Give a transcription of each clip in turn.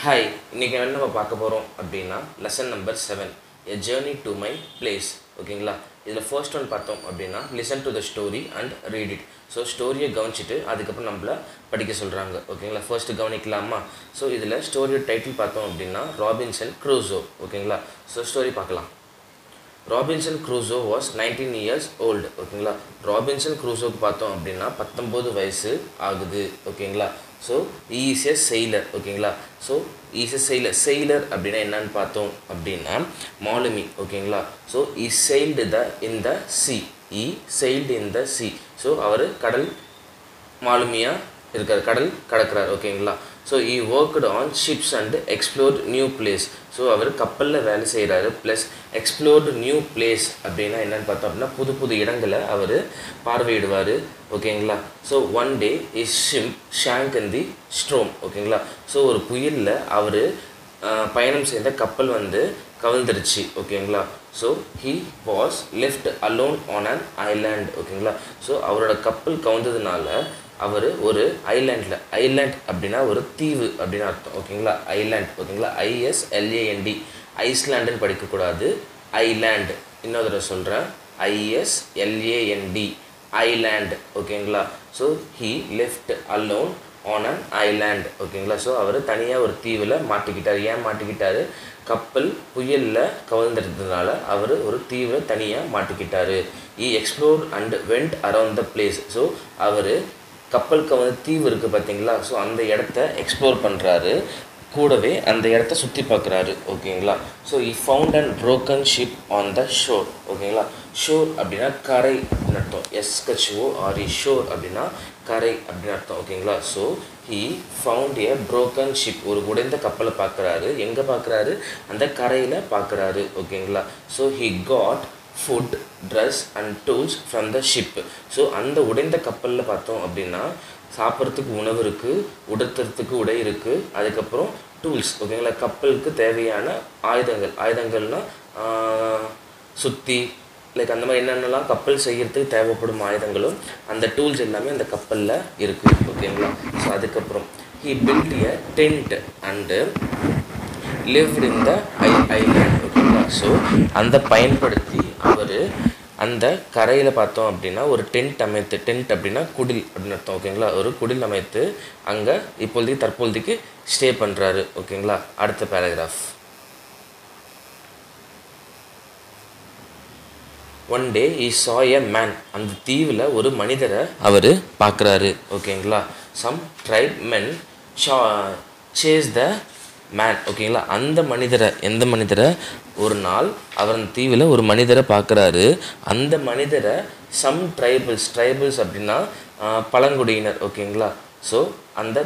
Hi, இன்றைக்கி என்ன நம்ம பார்க்க போகிறோம் அப்படின்னா lesson number 7 a journey to my place. ஓகேங்களா, இதில் ஃபர்ஸ்ட் ஒன் பார்த்தோம் அப்படின்னா listen to the story and read it. So ஸ்டோரியை கவனிச்சிட்டு அதுக்கப்புறம் நம்மளை படிக்க சொல்கிறாங்க. ஓகேங்களா, ஃபர்ஸ்ட்டு கவனிக்கலாமா? ஸோ இதில் ஸ்டோரியோட டைட்டில் பார்த்தோம் அப்படின்னா ராபின்சன் க்ரூசோ. ஓகேங்களா, ஸோ ஸ்டோரி பார்க்கலாம். Robinson Crusoe was 19 years old. ஓகேங்களா, ராபின்சன் க்ரூசோக்கு பார்த்தோம் அப்படின்னா 19 வயசு ஆகுது. ஓகேங்களா, ஸோ இஸ் எ செயிலர். ஓகேங்களா, ஸோ இஸ் எ செயிலர் அப்படின்னா என்னன்னு பார்த்தோம் அப்படின்னா மாலுமி. ஓகேங்களா, so sailed in the sea. Sailed in the sea. So அவர் கடல் மாலுமியாக இருக்கார், கடல் கடக்கிறார். ஓகேங்களா, so worked on ships and explored new place. So அவர் கப்பலில் வேலை செய்கிறாரு, ப்ளஸ் எக்ஸ்ப்ளோர்டு நியூ பிளேஸ் அப்படின்னா என்னென்னு பார்த்தோம் அப்படின்னா புது புது இடங்களை அவர் பார்வையிடுவார். ஓகேங்களா, so one day is shank in the storm. ஓகேங்களா, ஸோ ஒரு புயலில் அவர் பயணம் செய்த கப்பல் கவிழ்ந்துருச்சு. ஓகேங்களா, so he was left alone on an island. ஓகேங்களா, ஸோ அவரோட கப்பல் கவுந்ததுனால அவர் ஒரு ஐலாண்ட் அப்படின்னா ஒரு தீவு அப்படின்னு அர்த்தம். ஓகேங்களா, ஐலாண்ட். ஓகேங்களா, ISLAND, ஐஸ்லாண்டுன்னு படிக்கக்கூடாது, ஐலாண்ட். இன்னொரு தடவை சொல்கிறேன், ISLAND, ஐலாண்ட். ஓகேங்களா, so he left alone on an island. ஓகேங்களா, ஸோ அவர் தனியாக ஒரு தீவில் மாட்டிக்கிட்டார். ஏன் மாட்டிக்கிட்டார்? கப்பல் புயலில் கவிழ்ந்துட்டதுனால அவர் ஒரு தீவில் தனியாக மாட்டிக்கிட்டார். Explore and went around the place. So அவர் கப்பலுக்கு தீவு இருக்குது பார்த்தீங்களா, ஸோ அந்த இடத்த எக்ஸ்ப்ளோர் பண்ணுறாரு, கூடவே அந்த இடத்த சுற்றி பார்க்குறாரு. ஓகேங்களா, so found and broken ship on the shore. ஓகேங்களா, ஷோர் அப்படின்னா கரை அப்படின்னு அர்த்தம். SHORE, ஷோர் அப்படின்னா கரை அப்படின்னு அர்த்தம். ஓகேங்களா, so found a broken ship, ஒரு உடைந்த கப்பலை பார்க்குறாரு. எங்கே பார்க்குறாரு? அந்த கரையில் பார்க்குறாரு. ஓகேங்களா, so got food, dress and tools from the ship. So அந்த உடைந்த கப்பலில் பார்த்தோம் அப்படின்னா சாப்பிட்றதுக்கு உணவு இருக்குது, உடுத்துறதுக்கு உடை இருக்குது, அதுக்கப்புறம் டூல்ஸ். ஓகேங்களா, கப்பலுக்கு தேவையான ஆயுதங்கள்னால் சுத்தி லைக் அந்த மாதிரி என்னென்னலாம் கப்பல் செய்கிறதுக்கு தேவைப்படும் ஆயுதங்களும் அந்த டூல்ஸ் எல்லாமே அந்த கப்பலில் இருக்குது. ஓகேங்களா, ஸோ அதுக்கப்புறம் he built a tent and lived in the island. ஓகேங்களா, ஸோ அந்த பயன்படுத்தி அவர் அந்த கரையில் பார்த்தோம் அப்படின்னா ஒரு டென்ட் அப்படின்னா குடில் அப்படின்னு அர்த்தம். ஓகேங்களா, ஒரு குடில் அமைத்து அங்கே தற்பொழுதைக்கு ஸ்டே பண்ணுறாரு. ஓகேங்களா, அடுத்த paragraph. One day he saw a man. அந்த தீவில் ஒரு மனிதரை அவர் பார்க்குறாரு. ஓகேங்களா, some tribe men chase the man. ஓகேங்களா, அந்த மனிதரை, எந்த மனிதரை? ஒரு நாள் அவர் அந்த தீவில் ஒரு மனிதரை பார்க்குறாரு. அந்த மனிதரை சம் ட்ரைபிள்ஸ் அப்படின்னா பழங்குடியினர். ஓகேங்களா, ஸோ அந்த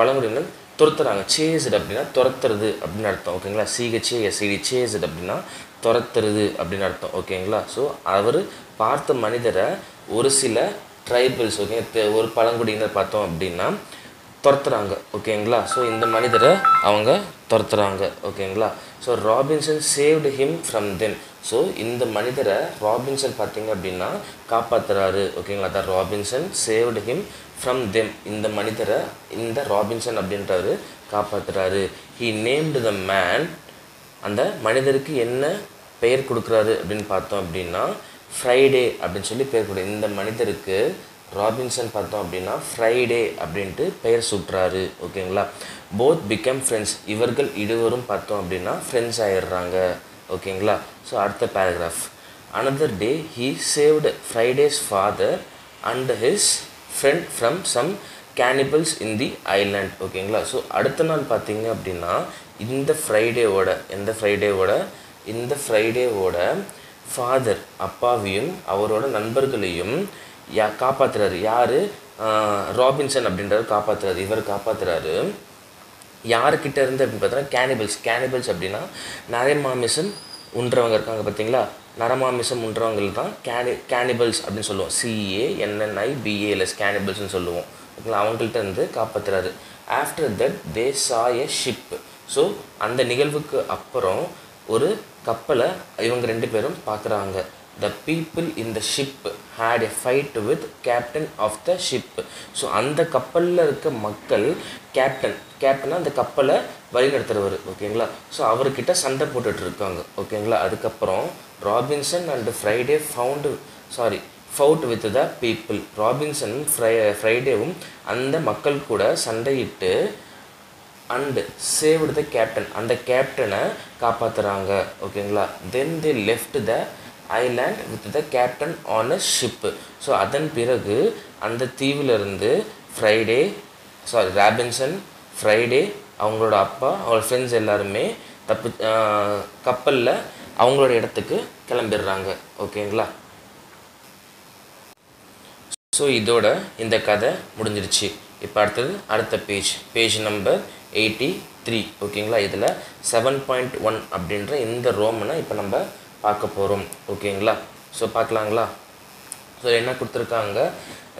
பழங்குடியினர் துரத்துறாங்க. சேஸ்டு அப்படின்னா துரத்துறது அப்படின்னு அர்த்தம். ஓகேங்களா, CHASED, சேஸ்டு அப்படின்னா துரத்துறது அப்படின்னு அர்த்தம். ஓகேங்களா, ஸோ அவர் பார்த்த மனிதரை ஒரு சில ட்ரைபிள்ஸ், ஓகே, ஒரு பழங்குடியினர் பார்த்தோம் அப்படின்னா துரத்துறாங்க. ஓகேங்களா, ஸோ இந்த மனிதரை அவங்க துரத்துறாங்க. ஓகேங்களா, so Robinson saved him from them. So இந்த மனிதரை ராபின்சன் பார்த்தீங்க அப்படின்னா காப்பாற்றுறாரு. ஓகேங்களா, அதான் Robinson saved him from them. இந்த மனிதரை இந்த ராபின்சன் அப்படின்றவர் காப்பாற்றுறாரு. He named the man. அந்த மனிதருக்கு என்ன பெயர் கொடுக்குறாரு அப்படின்னு பார்த்தோம் அப்படின்னா ஃப்ரைடே அப்படின்னு சொல்லி பெயர் கொடு. இந்த மனிதருக்கு ராபின்சன் பார்த்தோம் அப்படின்னா ஃப்ரைடே அப்படின்ட்டு பெயர் சூட்டுறாரு. ஓகேங்களா, போத் பிகம் ஃப்ரெண்ட்ஸ். இவர்கள் இருவரும் பார்த்தோம் அப்படின்னா ஃப்ரெண்ட்ஸ் ஆயிடுறாங்க. ஓகேங்களா, ஸோ அடுத்த paragraph. Another day he saved Friday's father and his friend from some cannibals in the island. ஓகேங்களா, ஸோ அடுத்த நாள் பார்த்தீங்க அப்படின்னா இந்த ஃப்ரைடேவோட ஃபாதர் அப்பாவையும் அவரோட நண்பர்களையும் காப்பாற்றுறாரு. யார்? ராபின்சன் அப்படின்றவர் காப்பாற்றுறாரு. இவர் காப்பாற்றுறாரு யாருக்கிட்ட இருந்து அப்படின்னு பார்த்தோன்னா கேனிபல்ஸ் அப்படின்னா நரமாமிசம் உண்றவங்க இருக்காங்க பார்த்தீங்களா, நரமாமிசம் உண்றவங்க தான் கேனிபல்ஸ் அப்படின்னு சொல்லுவோம். CANNIBALS கேனிபல்ஸ்ன்னு சொல்லுவோம். ஓகேங்களா, அவங்கள்ட்ட இருந்து காப்பாற்றுறாரு. ஆஃப்டர் தட் தே சா எ ஷிப். ஸோ அந்த நிகழ்வுக்கு அப்புறம் ஒரு கப்பலை இவங்க ரெண்டு பேரும் பார்க்குறாங்க. the people in the ship had a fight with captain of the ship. So அந்த கப்பலில் இருக்க மக்கள் கேப்டனா அந்த கப்பலை வழிநடத்துறவர் ஓகேங்களா. ஸோ அவர்கிட்ட சண்டை போட்டுட்டு இருக்காங்க ஓகேங்களா. அதுக்கப்புறம் Robinson and Friday fought with the people. ராபின்சனும் ஃப்ரைடேவும் அந்த மக்கள் கூட சண்டையிட்டு அண்டு சேவ்டு த கேப்டன், அந்த கேப்டனை காப்பாற்றுறாங்க ஓகேங்களா. Then they left the island with the captain on a ship. So அதன் பிறகு அந்த தீவிலிருந்து ராபின்சன், ஃப்ரைடே, அவங்களோட அப்பா, அவங்களோட ஃப்ரெண்ட்ஸ் எல்லாருமே கப்பலில் அவங்களோட இடத்துக்கு கிளம்பிடுறாங்க ஓகேங்களா. ஸோ இதோட இந்த கதை முடிஞ்சிருச்சு. இப்போ அடுத்த பேஜ் நம்பர் 83 ஓகேங்களா. இதில் 7.1 அப்படின்ற இந்த ரோமனை இப்போ நம்ம பார்க்க போகிறோம் ஓகேங்களா. ஸோ பார்க்கலாங்களா. ஸோ என்ன கொடுத்துருக்காங்க,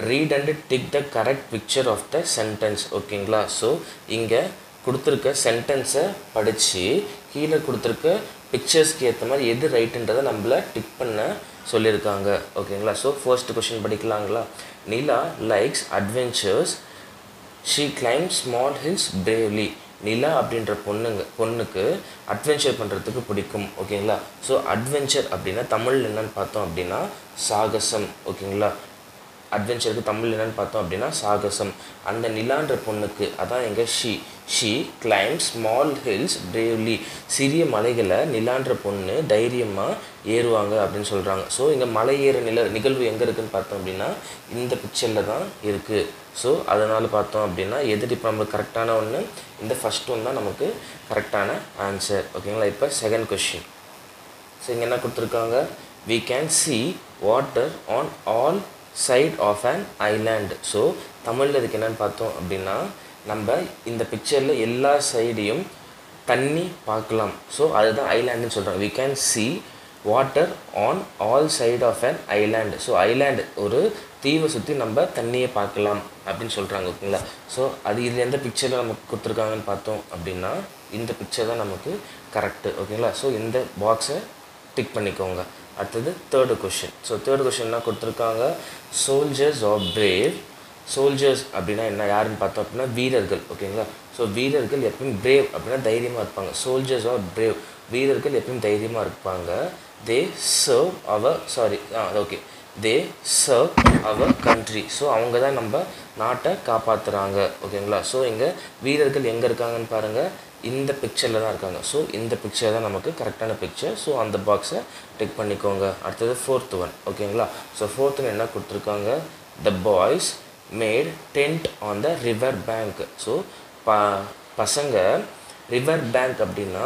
read and tick the correct picture of the sentence ஓகேங்களா. ஸோ இங்கே கொடுத்துருக்க சென்டென்ஸை படித்து கீழே கொடுத்துருக்க பிக்சர்ஸ்க்கு ஏற்ற மாதிரி எது ரைட்டுன்றதை நம்மளை டிக் பண்ண சொல்லியிருக்காங்க ஓகேங்களா. ஸோ ஃபர்ஸ்ட் கொஷின் படிக்கலாங்களா. Nila likes adventures, she climbs small hills bravely. Nila அப்படின்ற பொண்ணுக்கு அட்வென்ச்சர் பண்ணுறதுக்கு பிடிக்கும் ஓகேங்களா. ஸோ அட்வென்ச்சர் அப்படின்னா தமிழ் என்னன்னு பார்த்தோம் அப்படின்னா சாகசம் ஓகேங்களா. அட்வென்ச்சருக்கு தமிழ் என்னன்னு பார்த்தோம் அப்படின்னா சாகசம். அந்த நிலான்ற பொண்ணுக்கு அதான் எங்கே she climbs small hills bravely. சிறிய மலைகளை நிலான்ற பொண்ணு தைரியமாக ஏறுவாங்க அப்படின்னு சொல்கிறாங்க. ஸோ இங்கே மலை ஏற நிகழ்வு எங்கே இருக்குதுன்னு பார்த்தோம் அப்படின்னா இந்த பிக்சரில் தான் இருக்குது. ஸோ அதனால் பார்த்தோம் அப்படின்னா எது இப்போ நம்மளுக்கு கரெக்டான ஒன்று, இந்த ஃபஸ்ட் ஒன் தான் நமக்கு கரெக்டான ஆன்சர் ஓகேங்களா. இப்போ செகண்ட் கொஷின். ஸோ இங்கே என்ன கொடுத்துருக்காங்க, we can see water on all side of an island. So தமிழில் இதுக்கு என்னென்னு பார்த்தோம் அப்படின்னா நம்ம இந்த பிக்சரில் எல்லா சைடையும் தண்ணி பார்க்கலாம். ஸோ அதுதான் ஐலாண்டுன்னு சொல்கிறாங்க. we can see water on all side of an island. So island ஒரு தீவை சுற்றி நம்ம தண்ணியை பார்க்கலாம் அப்படின்னு சொல்கிறாங்க ஓகேங்களா. ஸோ அது இது எந்த பிக்சரில் நமக்கு கொடுத்துருக்காங்கன்னு பார்த்தோம் அப்படின்னா இந்த பிக்சர் தான் நமக்கு கரெக்டு ஓகேங்களா. ஸோ இந்த பாக்ஸை டிக் பண்ணிக்கோங்க. அடுத்தது third question. So third question என்ன கொடுத்துருக்காங்க, சோல்ஜர்ஸ் ஆர் பிரேவ். சோல்ஜர்ஸ் அப்படின்னா என்ன, யாருன்னு பார்த்தோம் அப்படின்னா வீரர்கள் ஓகேங்களா. ஸோ வீரர்கள் எப்பயும் பிரேவ் அப்படின்னா தைரியமாக இருப்பாங்க. சோல்ஜர்ஸ் ஆர் பிரேவ், வீரர்கள் எப்பயும் தைரியமாக இருப்பாங்க. தே சர்வ் அவர் கண்ட்ரி. ஸோ அவங்க தான் நம்ம நாட்டை காப்பாற்றுறாங்க ஓகேங்களா. ஸோ இங்கே வீரர்கள் எங்கே இருக்காங்கன்னு பாருங்கள், இந்த பிக்சரில் தான் இருக்காங்க. ஸோ இந்த பிக்சர் தான் நமக்கு கரெக்டான பிக்சர். ஸோ அந்த பாக்ஸை டிக் பண்ணிக்கோங்க. அடுத்தது ஃபோர்த் ஒன் ஓகேங்களா. ஸோ ஃபோர்த் ஒன் என்ன கொடுத்துருக்காங்க, the boys made tent on the river bank. So பசங்க ரிவர் பேங்க் அப்படின்னா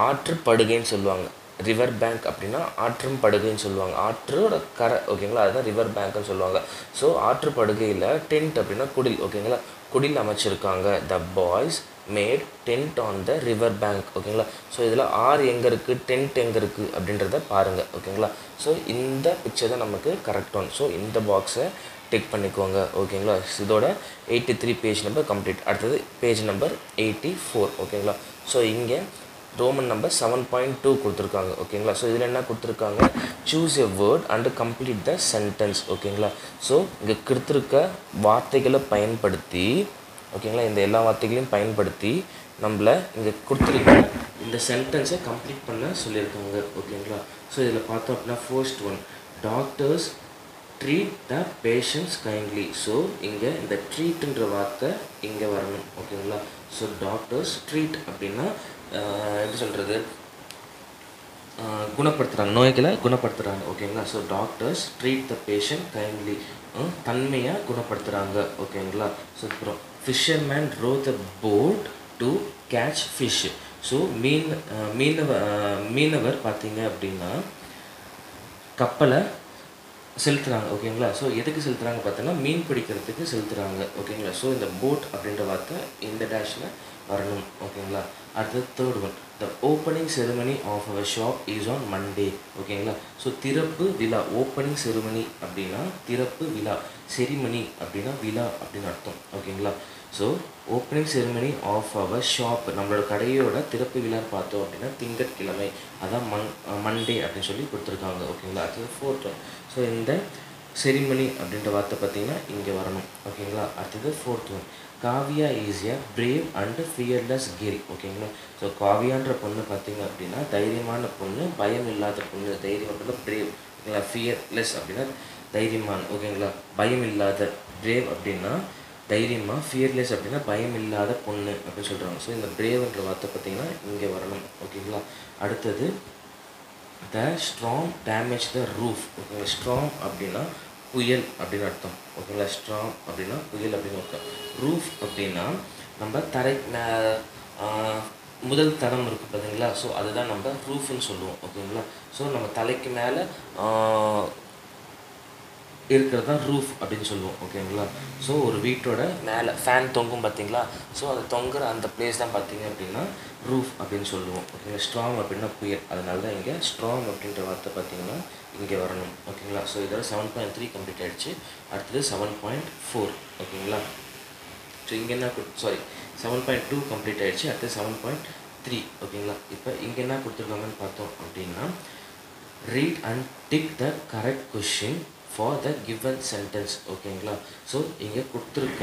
ஆற்று படுகைன்னு சொல்லுவாங்க. ரிவர் பேங்க் அப்படின்னா ஆற்றும் படுகைன்னு சொல்லுவாங்க. ஆற்றோட கரை ஓகேங்களா, அதுதான் ரிவர் பேங்க்னு சொல்லுவாங்க. ஸோ ஆற்று படுகையில் டென்ட் அப்படின்னா குடில் ஓகேங்களா, குடில் அமைச்சிருக்காங்க. The boys made tent on the river bank ஓகேங்களா. ஸோ இதில் ஆறு எங்கே இருக்குது, டென்ட் எங்கே இருக்குது அப்படின்றத பாருங்கள் ஓகேங்களா. ஸோ இந்த பிக்சர் தான் நமக்கு கரெக்ட் ஒன். ஸோ இந்த பாக்ஸை டிக் பண்ணிக்கோங்க ஓகேங்களா. இதோட 83 பேஜ் நம்பர் கம்ப்ளீட். அடுத்தது பேஜ் நம்பர் 84 ஓகேங்களா. ஸோ இங்கே ரோமன் நம்பர் 7.2 கொடுத்துருக்காங்க ஓகேங்களா. ஸோ இதில் என்ன கொடுத்துருக்காங்க, choose a word and complete the sentence ஓகேங்களா. ஸோ இங்கே கொடுத்துருக்க வார்த்தைகளை பயன்படுத்தி ஓகேங்களா, இந்த எல்லா வார்த்தைகளையும் பயன்படுத்தி நம்மளை இங்கே கொடுத்துருக்க இந்த சென்டென்ஸை கம்ப்ளீட் பண்ண சொல்லியிருக்காங்க ஓகேங்களா. ஸோ இதில் பார்த்தோம் அப்படின்னா first one, doctors treat the patients kindly. So இங்கே இந்த ட்ரீட்ன்ற வார்த்தை இங்கே வரணும் ஓகேங்களா. ஸோ டாக்டர்ஸ் ட்ரீட் அப்படின்னா எப்படி சொல்கிறது, குணப்படுத்துகிறாங்க, நோய்களை குணப்படுத்துகிறாங்க ஓகேங்களா. So doctors treat the patient kindly, தன்மையாக குணப்படுத்துகிறாங்க ஓகேங்களா. ஸோ அப்புறம் fisherman row the boat to catch fish. So மீனவர் பார்த்தீங்க அப்படின்னா கப்பலை செலுத்துகிறாங்க ஓகேங்களா. ஸோ எதுக்கு செலுத்துகிறாங்க பார்த்தோன்னா மீன் பிடிக்கிறதுக்கு செலுத்துகிறாங்க ஓகேங்களா. ஸோ இந்த போட் அப்படின்ற வார்த்தை இந்த டேஷில் வரணும் ஓகேங்களா. அடுத்தது third one, the opening ceremony of our shop is on Monday. ஓகேங்களா. ஸோ திறப்பு விழா, ஓப்பனிங் செரிமனி அப்படின்னா திறப்பு விழா, செரிமனி அப்படின்னா விழா அப்படின்னு அர்த்தம். ஓகேங்களா. So opening ceremony of our shop, நம்மளோட கடையோட திறப்பு விழான்னு பார்த்தோம் அப்படின்னா திங்கட்கிழமை, அதான் மண்டே அப்படின்னு சொல்லி கொடுத்துருக்காங்க. ஓகேங்களா. அடுத்தது ஃபோர்த் ஒன், ஸோ இந்த செரிமனி அப்படின்ற வார்த்தை பார்த்தீங்கன்னா இங்கே வரணும். ஓகேங்களா. அடுத்தது fourth one, Kavya is a brave and fearless girl. ஓகேங்களா. ஸோ காவியான்ற பொண்ணு பார்த்தீங்க அப்படின்னா தைரியமான பொண்ணு, பயம் இல்லாத பொண்ணு. தைரியம் அப்படின்னா பிரேவ். ஓகேங்களா. ஃபியர்லெஸ் அப்படின்னா தைரியமான. ஓகேங்களா. பயம் இல்லாத. பிரேவ் அப்படின்னா தைரியமாக, ஃபியர்லெஸ் அப்படின்னா பயம் இல்லாத பொண்ணு அப்படின்னு சொல்கிறாங்க. ஸோ இந்த பிரேவ்ன்ற வார்த்தை பார்த்தீங்கன்னா இங்கே வரணும். ஓகேங்களா. அடுத்தது the strong damage the roof. ஓகேங்களா. ஸ்ட்ராங் அப்படின்னா புயல் அப்படின்னு அர்த்தம். ஓகேங்களா. ஸ்ட்ராங் அப்படின்னா புயல் அப்படின்னு அர்த்தம். ரூஃப் அப்படின்னா நம்ம தரை முதல் தரம் இருக்குது பார்த்தீங்களா. ஸோ அதுதான் நம்ம ரூஃப்னு சொல்லுவோம். ஓகேங்களா. ஸோ நம்ம தலைக்கு மேலே இருக்கிறது தான் ரூஃப் அப்படின்னு சொல்லுவோம். ஓகேங்களா. ஸோ ஒரு வீட்டோட மேலே ஃபேன் தொங்கும் பார்த்தீங்களா. ஸோ அது தொங்குற அந்த பிளேஸ் தான் பார்த்தீங்க அப்படின்னா ரூஃப் அப்படின்னு சொல்லுவோம். ஓகேங்களா. ஸ்ட்ராங் அப்படின்னா புயல், அதனால தான் இங்கே ஸ்ட்ராங் அப்படின்ற வார்த்தை பார்த்தீங்கன்னா இங்கே வரணும். ஓகேங்களா. ஸோ இதோட 7.3 கம்ப்ளீட் ஆகிடுச்சு. அடுத்தது 7.4. ஓகேங்களா. ஸோ இங்கே என்ன 7.2 கம்ப்ளீட் ஆகிடுச்சு. அடுத்தது 7.3. ஓகேங்களா. இப்போ இங்கே என்ன கொடுத்துருக்காங்கன்னு பார்த்தோம் அப்படின்னா read and tick the correct question for the given sentence. ஓகேங்களா. ஸோ இங்கே கொடுத்துருக்க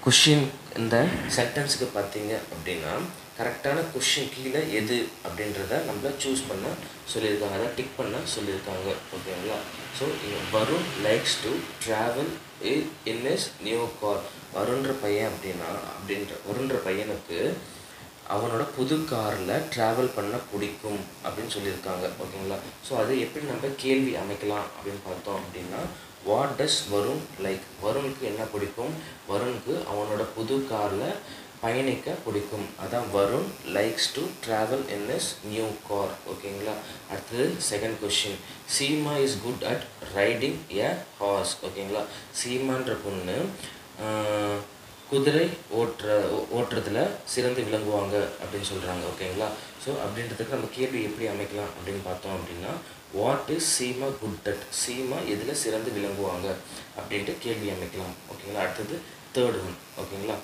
கொஷின் இந்த சென்டென்ஸுக்கு பார்த்தீங்க அப்படின்னா கரெக்டான கொஷின் கீழே எது அப்படின்றத நம்மள சூஸ் பண்ண சொல்லியிருக்காங்க, அதை டிக் பண்ண சொல்லியிருக்காங்க. ஓகேங்களா. ஸோ இங்கே Varun likes to travel in is new car. வருண்ன்ற பையனுக்கு அவனோட புது காரில் ட்ராவல் பண்ண பிடிக்கும் அப்படின்னு சொல்லியிருக்காங்க. ஓகேங்களா. ஸோ அதை எப்படி நம்ம கேள்வி அமைக்கலாம் அப்படின்னு பார்த்தோம் அப்படின்னா வாட் டஸ் வருண் லைக். வருணுக்கு என்ன பிடிக்கும்? வருணுக்கு அவனோட புது காரில் பயணிக்க பிடிக்கும். அதான் Varun likes to travel in is new car. ஓகேங்களா. அடுத்தது second question, Seema is good at riding a horse. ஓகேங்களா. சீமான்ற பொண்ணு குதிரை ஓட்டுறதுல சிறந்து விளங்குவாங்க அப்படின்னு சொல்கிறாங்க. ஓகேங்களா. ஸோ அப்படின்றதுக்கு நம்ம கேள்வி எப்படி அமைக்கலாம் அப்படின்னு பார்த்தோம் அப்படின்னா what is Seema good at. Seema எதில் சிறந்து விளங்குவாங்க அப்படின்ட்டு கேள்வி அமைக்கலாம். ஓகேங்களா. அடுத்தது தேர்ட் ஒன். ஓகேங்களா.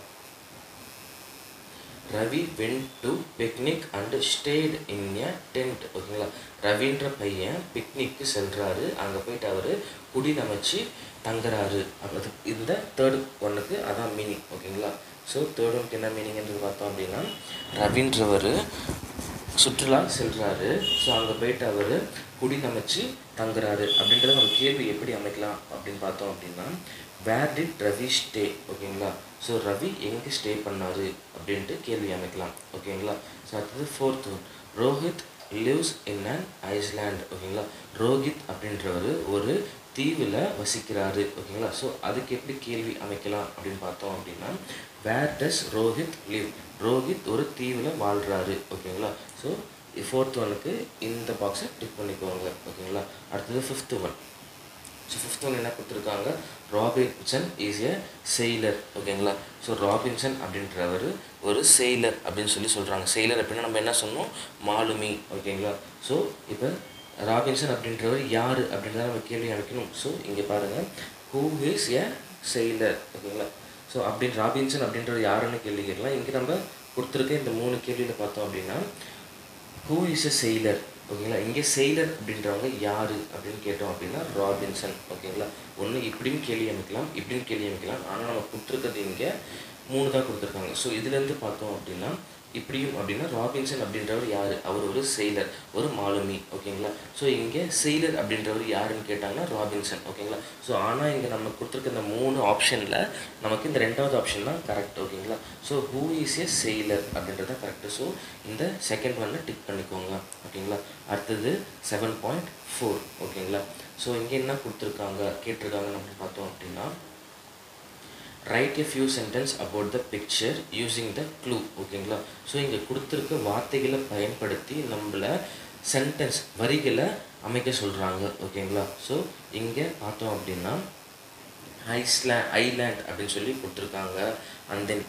Ravi went to picnic and stayed in a tent. ஓகேங்களா. ரவின்ற பையன் பிக்னிக்கு செல்கிறாரு, அங்கே போயிட்டு அவர் குடிநமைச்சு தங்குறாரு. அது இந்த தேர்டு ஒன்றுக்கு அதான் மீனிங். ஓகேங்களா. ஸோ தேர்ட் ஒன்றுக்கு என்ன மீனிங்ன்றது பார்த்தோம் அப்படின்னா ரவின்றவர் சுற்றுலா செல்கிறாரு, ஸோ அங்கே போயிட்டு அவர் குடிநமைச்சு தங்குறாரு அப்படின்றத நம்ம கேள்வி எப்படி அமைக்கலாம் அப்படின்னு பார்த்தோம் அப்படின்னா வேர் டிட் ரவி ஸ்டே. ஓகேங்களா. ஸோ ரவி எங்கே ஸ்டே பண்ணார் அப்படின்ட்டு கேள்வி அமைக்கலாம். ஓகேங்களா. ஸோ அடுத்தது fourth one, Rohit lives in an Iceland. ஓகேங்களா. ரோஹித் அப்படின்றவர் ஒரு தீவில் வசிக்கிறாரு. ஓகேங்களா. ஸோ அதுக்கு எப்படி கேள்வி அமைக்கலாம் அப்படின்னு பார்த்தோம் அப்படின்னா வேர் டஸ் ரோஹித் லிவ். ரோஹித் ஒரு தீவில் வாழ்கிறாரு. ஓகேங்களா. ஸோ ஃபோர்த் ஒனுக்கு இந்த பாக்ஸை டிக் பண்ணிக்குவாங்க. ஓகேங்களா. அடுத்தது fifth one. So fifth one என்ன கொடுத்துருக்காங்க, ராபின்சன் இஸ் எ செயிலர். ஓகேங்களா. ஸோ ராபின்சன் அப்படின்றவர் ஒரு செயிலர் அப்படின்னு சொல்கிறாங்க. செயிலர் அப்படின்னா நம்ம என்ன சொன்னோம், மாலுமி. ஓகேங்களா. ஸோ இப்போ ராபின்சன் அப்படின்றவர் யார் அப்படின்றத நம்ம கேள்வி அமைக்கணும். ஸோ இங்கே பாருங்கள், ஹூ இஸ் எ செயிலர். ஓகேங்களா. ஸோ ராபின்சன் அப்படின்றவர் யாருன்னு கேள்வி கேட்கலாம். இங்கே நம்ம கொடுத்துருக்க இந்த 3 கேள்வியில் பார்த்தோம் அப்படின்னா ஹூ இஸ் எ செயிலர். ஓகேங்களா. இங்கே செயிலர் அப்படின்றவங்க யார் அப்படின்னு கேட்டோம் அப்படின்னா ராபின்சன். ஓகேங்களா. ஒன்று இப்படின்னு கேள்வி அமைக்கலாம், இப்படின்னு கேள்வி அமைக்கலாம். ஆனால் நம்ம கொடுத்துருக்கிறது இங்கே 3 தான் கொடுத்துருக்காங்க. ஸோ இதுலேருந்து பார்த்தோம் அப்படின்னா இப்படியும் அப்படின்னா ராபின்சன் அப்படின்றவர் யார், அவர் ஒரு செயிலர், ஒரு மாலுமி. ஓகேங்களா. ஸோ இங்கே செயிலர் அப்படின்றவர் யாருன்னு கேட்டாங்கன்னா ராபின்சன். ஓகேங்களா. ஸோ ஆனால் இங்கே நம்ம கொடுத்துருக்க இந்த 3 ஆப்ஷனில் நமக்கு இந்த 2வது ஆப்ஷன் தான் கரெக்ட். ஓகேங்களா. So who is a sailor அப்படின்றது தான் கரெக்டு. ஸோ இந்த செகண்ட் ஒன்னை டிக் பண்ணிக்கோங்க. ஓகேங்களா. அடுத்தது 7.4. ஓகேங்களா. ஸோ இங்கே என்ன கேட்டிருக்காங்கன்னு அப்படின்னு பார்த்தோம் அப்படின்னா write a few sentence about the picture using the clue. ஓகேங்களா. ஸோ இங்கே கொடுத்துருக்க வார்த்தைகளை பயன்படுத்தி நம்மளை சென்டென்ஸ் வரிகளை அமைக்க சொல்கிறாங்க. ஓகேங்களா. ஸோ இங்கே பார்த்தோம் அப்படின்னா ஐலாண்ட் அப்படின்னு சொல்லி கொடுத்துருக்காங்க. அண்ட் தென்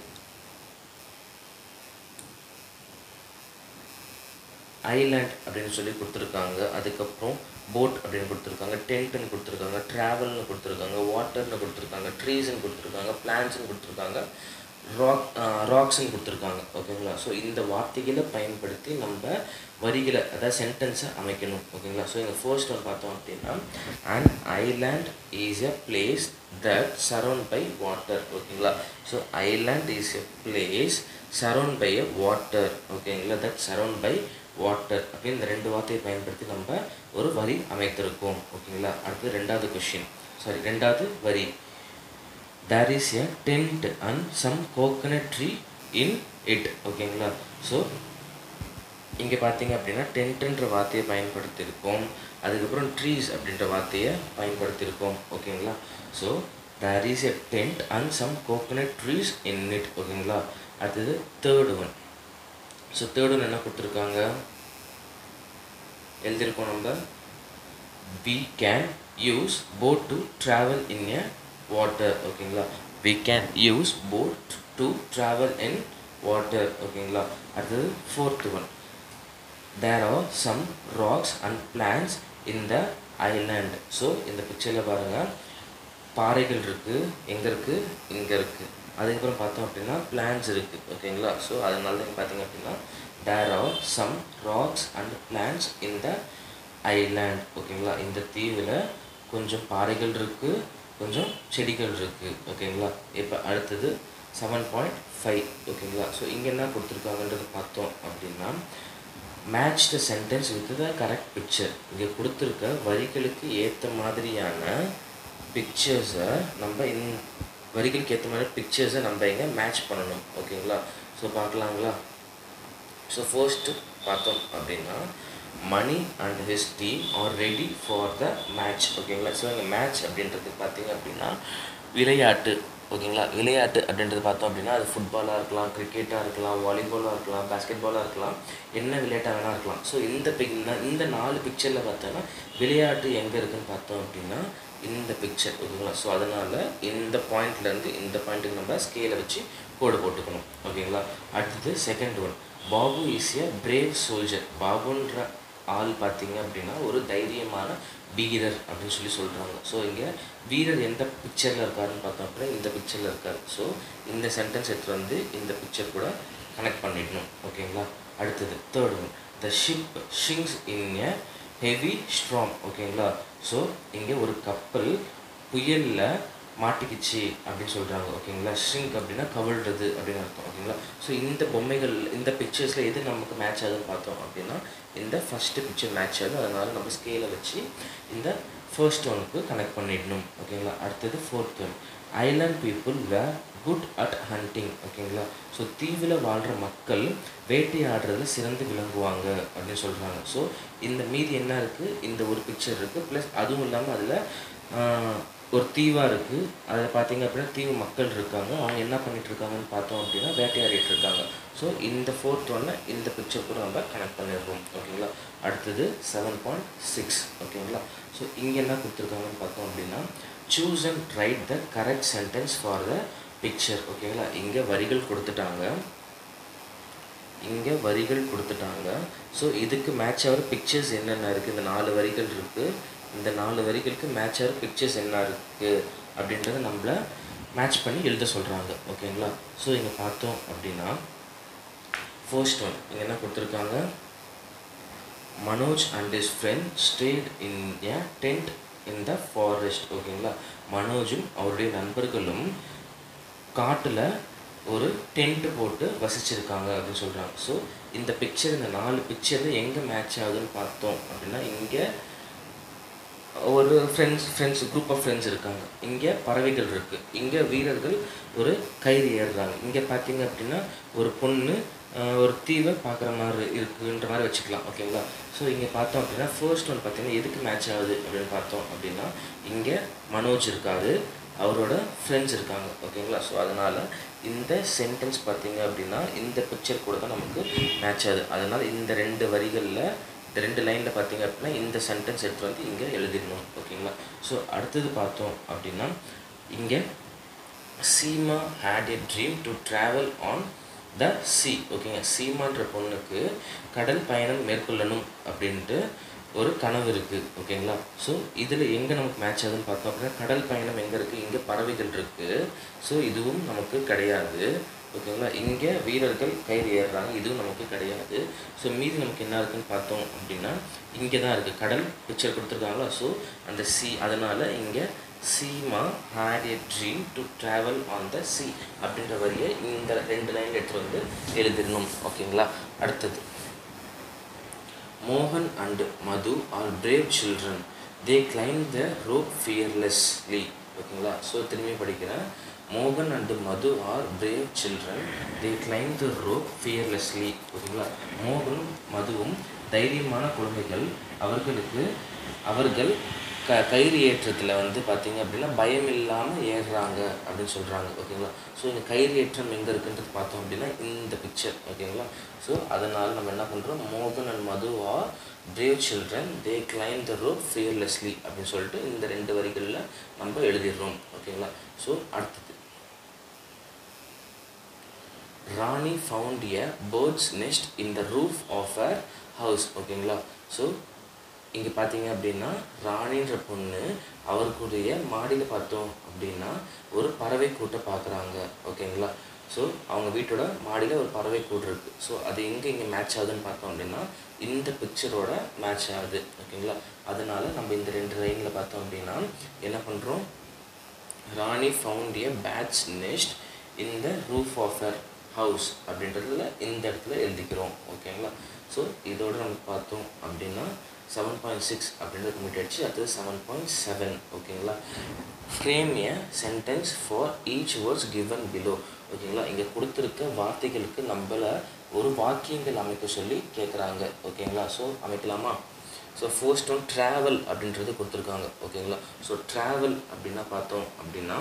ஐலாண்ட் அப்படின்னு சொல்லி கொடுத்துருக்காங்க, அதுக்கப்புறம் போட் அப்படின்னு கொடுத்துருக்காங்க, டென்ட்னு கொடுத்துருக்காங்க, ட்ராவல்னு கொடுத்துருக்காங்க, வாட்டர்னு கொடுத்துருக்காங்க, ட்ரீஸ்ன்னு கொடுத்துருக்காங்க, பிளான்ட்ஸ்ன்னு கொடுத்துருக்காங்க, ராக்ஸ்ன்னு கொடுத்துருக்காங்க. ஓகேங்களா? ஸோ இந்த வார்த்தைகளை பயன்படுத்தி நம்ம வரிகளை அதாவது சென்டென்ஸை அமைக்கணும். ஓகேங்களா? ஸோ இங்கே ஃபர்ஸ்ட் ஒன் பார்த்தோம் அப்படின்னா an island is a place that surrounded by water. ஓகேங்களா? So island is a place surrounded by a water. ஓகேங்களா? that surrounded by water அப்படின்னு இந்த ரெண்டு வார்த்தையை பயன்படுத்தி நம்ம ஒரு வரி அமைத்திருக்கோம். ஓகேங்களா? அடுத்து ரெண்டாவது வரி there is a tent and some coconut tree in it. ஓகேங்களா? ஸோ இங்கே பார்த்தீங்க அப்படின்னா டென்ட்ன்ற வார்த்தையை பயன்படுத்தியிருக்கோம், அதுக்கப்புறம் ட்ரீஸ் அப்படின்ற வார்த்தையை பயன்படுத்தியிருக்கோம். ஓகேங்களா? So there is a tent and some coconut trees in it. ஓகேங்களா? அடுத்தது third one. So third one என்ன கொடுத்துருக்காங்க, எழுதியிருக்கோம் நம்ம, we can use boat to travel in a water. ஓகேங்களா? we can use boat to travel in water. ஓகேங்களா? அடுத்தது fourth one, there are some rocks and plants in the island. So இந்த பிக்சரில் பாருங்கள், பாறைகள் இருக்குது, எங்கே இருக்குது, இங்கே இருக்குது, அதுக்கப்புறம் பார்த்தோம் அப்படின்னா பிளான்ஸ் இருக்குது. ஓகேங்களா? ஸோ அதனால தான் பார்த்தீங்க அப்படின்னா there are some rocks and plants in the island. ஓகேங்களா? இந்த தீவில் கொஞ்சம் பாறைகள் இருக்குது, கொஞ்சம் செடிகள் இருக்குது. ஓகேங்களா? இப்போ அடுத்தது 7.5. ஓகேங்களா? ஸோ இங்கே என்ன கொடுத்துருக்காங்கன்றது பார்த்தோம் அப்படின்னா match the sentence with the correct picture. இங்கே கொடுத்துருக்க வரிகளுக்கு ஏற்ற மாதிரியான பிக்சர்ஸை நம்ம வரிகளுக்கு ஏற்ற மாதிரி பிக்சர்ஸை நம்ம இங்கே மேட்ச் பண்ணணும். ஓகேங்களா? ஸோ பார்க்கலாங்களா? ஸோ ஃபர்ஸ்ட்டு பார்த்தோம் அப்படின்னா Mani and his team are ready for the match. ஓகேங்களா? ஸோ இங்கே மேட்ச் அப்படின்றது பார்த்தீங்க அப்படின்னா விளையாட்டு. ஓகேங்களா? விளையாட்டு அப்படின்றது பார்த்தோம் அப்படின்னா அது ஃபுட்பாலாக இருக்கலாம், கிரிக்கெட்டாக இருக்கலாம், வாலிபாலாக இருக்கலாம், பாஸ்கெட்பாலாக இருக்கலாம், என்ன விளையாட்டாக வேணால் இருக்கலாம். ஸோ இந்த 4 பிக்சரில் பார்த்தோன்னா விளையாட்டு எங்கே இருக்குதுன்னு பார்த்தோம் அப்படின்னா இந்த பிக்சர். ஓகேங்களா? ஸோ அதனால் இந்த பாயிண்ட்லேருந்து இந்த பாயிண்ட்டுக்கு நம்ம ஸ்கேலை வச்சு கோடு போட்டுக்கணும். ஓகேங்களா? அடுத்தது second one, Babu is a brave soldier. பாபுன்ற ஆள் பார்த்தீங்க அப்படின்னா ஒரு தைரியமான வீரர் அப்படின்னு சொல்லி சொல்கிறாங்க. ஸோ இங்கே வீரர் எந்த பிக்சரில் இருக்காருன்னு பார்த்தோம் அப்படின்னா இந்த பிக்சரில் இருக்கார். ஸோ இந்த சென்டென்ஸ் எடுத்து வந்து இந்த பிக்சர் கூட கனெக்ட் பண்ணிடணும். ஓகேங்களா? அடுத்தது third one, the ship sinks in a heavy strong. ஓகேங்களா? ஸோ இங்கே ஒரு கப்பல் புயலில் மாட்டிக்கிச்சு அப்படின்னு சொல்கிறாங்க. ஓகேங்களா? ஷ்ரிங்க் அப்படின்னா கவிழ்றது அப்படின்னு அர்த்தம். ஓகேங்களா? ஸோ இந்த பொம்மைகள் இந்த பிக்சர்ஸில் எது நமக்கு மேட்ச் ஆகுதுன்னு பார்த்தோம் அப்படின்னா இந்த ஃபஸ்ட்டு பிக்சர் மேட்ச் ஆகுது. அதனால் நம்ம ஸ்கேலை வச்சு இந்த ஃபர்ஸ்ட் ஒனுக்கு கனெக்ட் பண்ணிடணும். ஓகேங்களா? அடுத்தது fourth one, island people were good at hunting. ஓகேங்களா? ஸோ தீவில் வாழ்கிற மக்கள் வேட்டையாடுறதுல சிறந்து விளங்குவாங்க அப்படின்னு சொல்கிறாங்க. ஸோ இந்த மீதி என்ன இருக்குது, இந்த ஒரு பிக்சர் இருக்குது, ப்ளஸ் அதுவும் இல்லாமல் அதில் ஒரு தீவாக இருக்குது, அதில் பார்த்தீங்க அப்படின்னா தீவு மக்கள் இருக்காங்க, அவங்க என்ன பண்ணிகிட்ருக்காங்கன்னு பார்த்தோம் அப்படின்னா வேட்டையாடிட்டு இருக்காங்க. ஸோ இந்த ஃபோர்த் ஒன்னை இந்த பிக்சர் கூட நம்ம கனெக்ட் பண்ணிடுறோம். ஓகேங்களா? அடுத்தது 7.6. ஓகேங்களா? ஸோ இங்கே என்ன கொடுத்துருக்காங்கன்னு பார்த்தோம் அப்படின்னா choose and right the correct sentence for the picture. ஓகேங்களா? இங்கே வரிகள் கொடுத்துட்டாங்க. ஸோ இதுக்கு மேட்ச் ஆகிற பிக்சர்ஸ் என்னென்ன இருக்குது, இந்த 4 வரிகள் இருக்குது, இந்த 4 வரிகளுக்கு மேட்ச் ஆகிற பிக்சர்ஸ் என்ன இருக்குது அப்படின்றத நம்மளை மேட்ச் பண்ணி எழுத சொல்கிறாங்க. ஓகேங்களா? ஸோ இங்கே பார்த்தோம் அப்படின்னா ஃபர்ஸ்ட் ஒன் இங்கே என்ன கொடுத்துருக்காங்க, Manoj and his friend stayed in a tent in the forest. ஓகேங்களா? மனோஜும் அவருடைய நண்பர்களும் காட்டில் ஒரு டென்ட்டு போட்டு வசிச்சிருக்காங்க அப்படின்னு சொல்கிறாங்க. ஸோ இந்த பிக்சர், இந்த 4 பிக்சரில் எங்கே மேட்ச் ஆகுதுன்னு பார்த்தோம் அப்படின்னா இங்கே ஒரு ஃப்ரெண்ட்ஸ் குரூப் ஆஃப் ஃப்ரெண்ட்ஸ் இருக்காங்க, இங்கே பறவைகள் இருக்குது, இங்கே வீரர்கள் ஒரு கயிறு ஏறுறாங்க, இங்கே பார்த்தீங்க அப்படின்னா ஒரு பொண்ணு ஒரு தீவை பார்க்குற மாதிரி இருக்குன்ற மாதிரி வச்சுக்கலாம். ஓகேங்களா? ஸோ இங்கே பார்த்தோம் அப்படின்னா ஃபர்ஸ்ட் ஒன் பார்த்தீங்கன்னா எதுக்கு மேட்ச் ஆகுது அப்படின்னு பார்த்தோம் அப்படின்னா இங்கே மனோஜ் இருக்காரு, அவரோட ஃப்ரெண்ட்ஸ் இருக்காங்க. ஓகேங்களா? ஸோ அதனால் இந்த சென்டென்ஸ் பார்த்தீங்க அப்படின்னா இந்த பிக்சர் கூட தான் நமக்கு மேட்ச் ஆகுது. அதனால் இந்த 2 வரிகளில் இந்த 2 லைனில் பார்த்தீங்க அப்படின்னா இந்த சென்டென்ஸ் எடுத்து வந்து இங்கே எழுதிடணும். ஓகேங்களா? ஸோ அடுத்தது பார்த்தோம் அப்படின்னா இங்கே Seema had a dream to travel on the sea. ஓகேங்க, சீமான்ற பொண்ணுக்கு கடல் பயணம் மேற்கொள்ளணும் அப்படின்ட்டு ஒரு கனவு இருக்குது. ஓகேங்களா. ஸோ இதில் எங்கே நமக்கு மேட்ச் ஆகுதுன்னு பார்த்தோம் அப்படின்னா கடல் பயணம் எங்கே இருக்குது, இங்கே பறவைகள் இருக்குது. ஸோ இதுவும் நமக்கு கிடையாது. ஓகேங்களா. இங்கே வீரர்கள் கயிறு ஏறுறாங்க, இதுவும் நமக்கு கிடையாது. ஸோ மீதி நமக்கு என்ன இருக்குதுன்னு பார்த்தோம் அப்படின்னா இங்கே தான் இருக்குது, கடல் பிக்சர் கொடுத்துருக்காங்களா. ஸோ அந்த சி, அதனால் இங்கே Seema had a dream to travel on the sea அப்படின்ற வரியை இந்த 2 லைன் எடுத்துகிட்டு வந்து எழுதிடணும். ஓகேங்களா. அடுத்தது, மோகன் and Madhu are brave children, they climb the rope fearlessly. ஓகேங்களா. ஸோ திரும்பி படிக்கிறேன். மோகன் and Madhu are brave children, they climb the rope fearlessly. ஓகேங்களா. மோகனும் மதுவும் தைரியமான குழந்தைகள், அவர்கள் கயிறு ஏற்றத்தில் வந்து பார்த்திங்க அப்படின்னா பயம் இல்லாமல் ஏறுறாங்க அப்படின்னு சொல்கிறாங்க. ஓகேங்களா. ஸோ இந்த கயிறு ஏற்றம் எங்கே இருக்குன்றது பார்த்தோம் அப்படின்னா இந்த பிக்சர். ஓகேங்களா. ஸோ அதனால் நம்ம என்ன பண்ணுறோம், மோகன் and Madhu are brave children, they climb the rope fearlessly அப்படின்னு சொல்லிட்டு இந்த 2 வரிகளில் நம்ம எழுதிடுறோம். ஓகேங்களா. ஸோ அடுத்தது, Rani found a bird's nest in the roof of a house. ஓகேங்களா. ஸோ இங்கே பார்த்தீங்க அப்படின்னா ராணின்ற பொண்ணு அவர்களுடைய மாடியில் பார்த்தோம் அப்படின்னா ஒரு பறவை கூட்டை பார்க்குறாங்க. ஓகேங்களா. ஸோ அவங்க வீட்டோட மாடியில் ஒரு பறவை கூடு இருக்குது. ஸோ அது இங்கே மேட்ச் ஆகுதுன்னு பார்த்தோம் அப்படின்னா இந்த பிக்சரோட மேட்ச் ஆகுது. ஓகேங்களா. அதனால் நம்ம இந்த 2 லைனில் பார்த்தோம் அப்படின்னா என்ன பண்ணுறோம், Rani found a bird's nest in the roof of a house அப்படின்றதுல இந்த இடத்துல எழுதிக்கிறோம். ஓகேங்களா. ஸோ இதோடு நம்ம பார்த்தோம் அப்படின்னா 7.6 அப்படின்றது கம்ப்ளீட் ஆகிடுச்சு. அடுத்தது 7.7. ஓகேங்களா. Frame a sentence for each words given below. ஓகேங்களா. இங்கே கொடுத்துருக்க வார்த்தைகளுக்கு நம்மள ஒரு வாக்கியங்கள் அமைக்க சொல்லி கேட்குறாங்க. ஓகேங்களா. ஸோ அமைக்கலாமா. ஸோ ஃபர்ஸ்ட் ஒன் ட்ராவல் அப்படின்றது கொடுத்துருக்காங்க. ஓகேங்களா. ஸோ ட்ராவல் அப்படின்னா பார்த்தோம் அப்படின்னா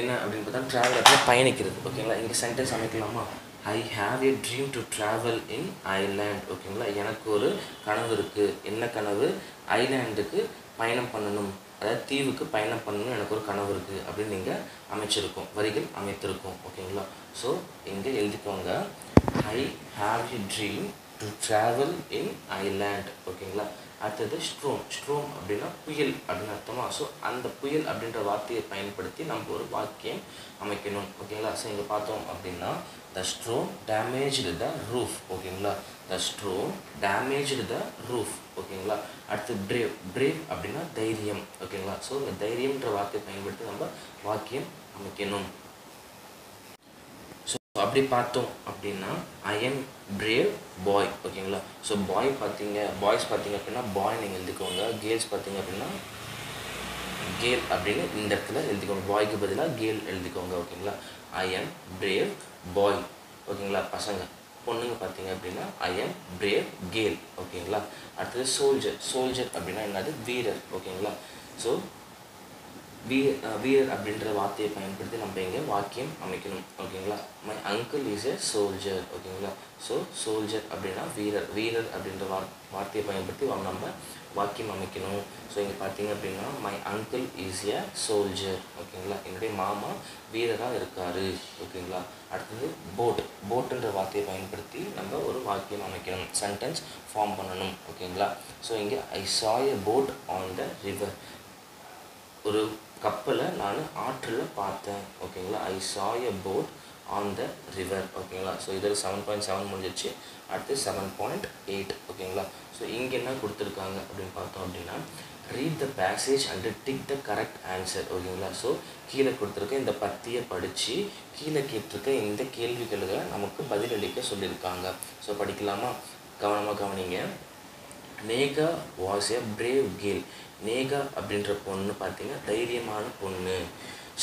என்ன அப்படின்னு பார்த்தா ட்ராவல் அப்படின்னா பயணிக்கிறது. ஓகேங்களா. இங்கே சென்டென்ஸ் அமைக்கலாமா, I have a dream to travel in island. ஓகேங்களா. எனக்கு ஒரு கனவு இருக்குது. என்ன கனவு, ஐலேண்டுக்கு பயணம் பண்ணணும், அதாவது தீவுக்கு பயணம் பண்ணணும் எனக்கு ஒரு கனவு இருக்குது அப்படின்னு நீங்கள் அமைச்சிருக்கோம், வரிகள் அமைத்திருக்கோம். ஓகேங்களா. ஸோ இங்கே எழுதிக்கோங்க, ஐ have a dream to travel in island. ஓகேங்களா. அடுத்தது ஸ்ட்ரோம் அப்படின்னா புயல் அப்படின்னு அர்த்தமா. ஸோ அந்த புயல் அப்படின்ற வார்த்தையை பயன்படுத்தி நம்ம ஒரு வாக்கியம் அமைக்கணும். ஓகேங்களா. ஸோ இங்கே பார்த்தோம் அப்படின்னா த ஸ்ட்ரோம் டேமேஜ்டு த ரூஃப். ஓகேங்களா. த ஸ்ட்ரோம் டேமேஜ்டு த ரூஃப். ஓகேங்களா. அடுத்து பிரேவ் அப்படின்னா தைரியம். ஓகேங்களா. ஸோ இந்த தைரியம்ன்ற வார்த்தையை பயன்படுத்தி நம்ம வாக்கியம் அமைக்கணும். அப்படி பார்த்தோம் அப்படின்னா ஐ எம் பிரேவ் பாய். ஓகேங்களா. ஸோ பாய்ஸ் பார்த்தீங்க அப்படின்னா பாய் நீங்கள் எழுதிக்கோங்க. கேர்ள்ஸ் பார்த்தீங்க அப்படின்னா கேர்ள் அப்படின்னு இந்த இடத்துல எழுதிக்கோங்க. பாய்க்கு பதிலாக கேர்ள் எழுதிக்கோங்க. ஓகேங்களா. ஐ எம் பிரேவ் பாய். ஓகேங்களா. பசங்க. பொண்ணுங்க பார்த்தீங்க அப்படின்னா ஐ எம் பிரேவ் கேர்ள். ஓகேங்களா. அடுத்தது சோல்ஜர் அப்படின்னா என்னது, வீரர். ஓகேங்களா. ஸோ வீரர் அப்படின்ற வார்த்தையை பயன்படுத்தி நம்ம இங்கே வாக்கியம் அமைக்கணும். ஓகேங்களா. My uncle is a soldier. ஓகேங்களா. ஸோ சோல்ஜர் அப்படின்னா வீரர் அப்படின்ற வார்த்தையை பயன்படுத்தி நம்ம வாக்கியம் அமைக்கணும். ஸோ இங்கே பார்த்தீங்க அப்படின்னா my uncle is a soldier. ஓகேங்களா. என்னுடைய மாமா வீரராக இருக்கார். ஓகேங்களா. அடுத்தது போட்டுன்ற வார்த்தையை பயன்படுத்தி நம்ம ஒரு வாக்கியம் அமைக்கணும், சென்டென்ஸ் ஃபார்ம் பண்ணணும். ஓகேங்களா. ஸோ இங்கே ஐ saw a boat on the river. ஒரு கப்பலை நான் ஆற்றில் பார்த்தேன். ஓகேங்களா. ஐ saw a boat on the river. ஓகேங்களா. ஸோ இதில் 7.7 முடிஞ்சிச்சு. அடுத்து 7.8. ஓகேங்களா. ஸோ இங்கே என்ன கொடுத்துருக்காங்க அப்படின்னு பார்த்தோம் அப்படின்னா read the passage and tick the correct answer. ஓகேங்களா. ஸோ கீழே கொடுத்துருக்க இந்த பத்தியை படித்து கீழே கேட்டிருக்க இந்த கேள்விகளுக்கு நமக்கு பதிலளிக்க சொல்லியிருக்காங்க. ஸோ படிக்கலாமா, கவனமாக கவனிங்க. Neha was a brave girl. Neha அப்படின்ற பொண்ணு பார்த்தீங்கன்னா தைரியமான பொண்ணு.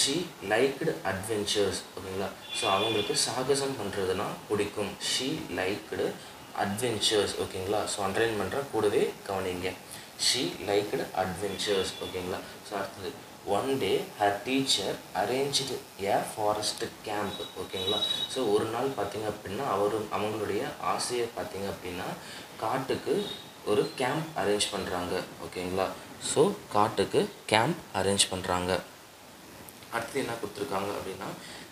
She liked adventures. ஓகேங்களா. ஸோ அவங்களுக்கு சாகசம் பண்ணுறதுனா பிடிக்கும். She liked adventures. ஓகேங்களா. ஸோ அண்டர்லைன் பண்ணுற கூடவே கவனிங்க. She liked adventures. ஓகேங்களா. ஸோ அடுத்தது one day her teacher arranged a forest camp. ஓகேங்களா. ஸோ ஒரு நாள் பார்த்திங்க அப்படின்னா அவங்களுடைய ஆசையை பார்த்திங்க அப்படின்னா காட்டுக்கு ஒரு கேம்ப் அரேஞ்ச் பண்ணுறாங்க. ஓகேங்களா. ஸோ காட்டுக்கு கேம்ப் அரேஞ்ச் பண்ணுறாங்க. அடுத்து என்ன கொடுத்துருக்காங்க அப்படின்னா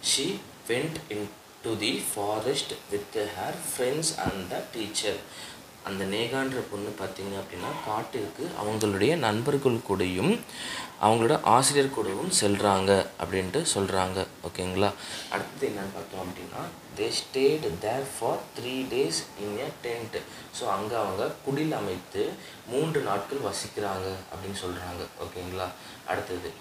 she went into the forest with her friends and the teacher. அந்த நேகான்ற பொண்ணு பார்த்திங்க அப்படின்னா காட்டிற்கு அவங்களுடைய நண்பர்கள் கூடயும் அவங்களோட ஆசிரியர் கூடவும் செல்கிறாங்க அப்படின்ட்டு சொல்கிறாங்க. ஓகேங்களா. அடுத்தது என்னென்னு பார்த்தோம் அப்படின்னா they stayed there for 3 days in a tent. So அங்கே அவங்க குடில் அமைத்து 3 நாட்கள் வசிக்கிறாங்க அப்படின்னு சொல்கிறாங்க. ஓகேங்களா. அடுத்தது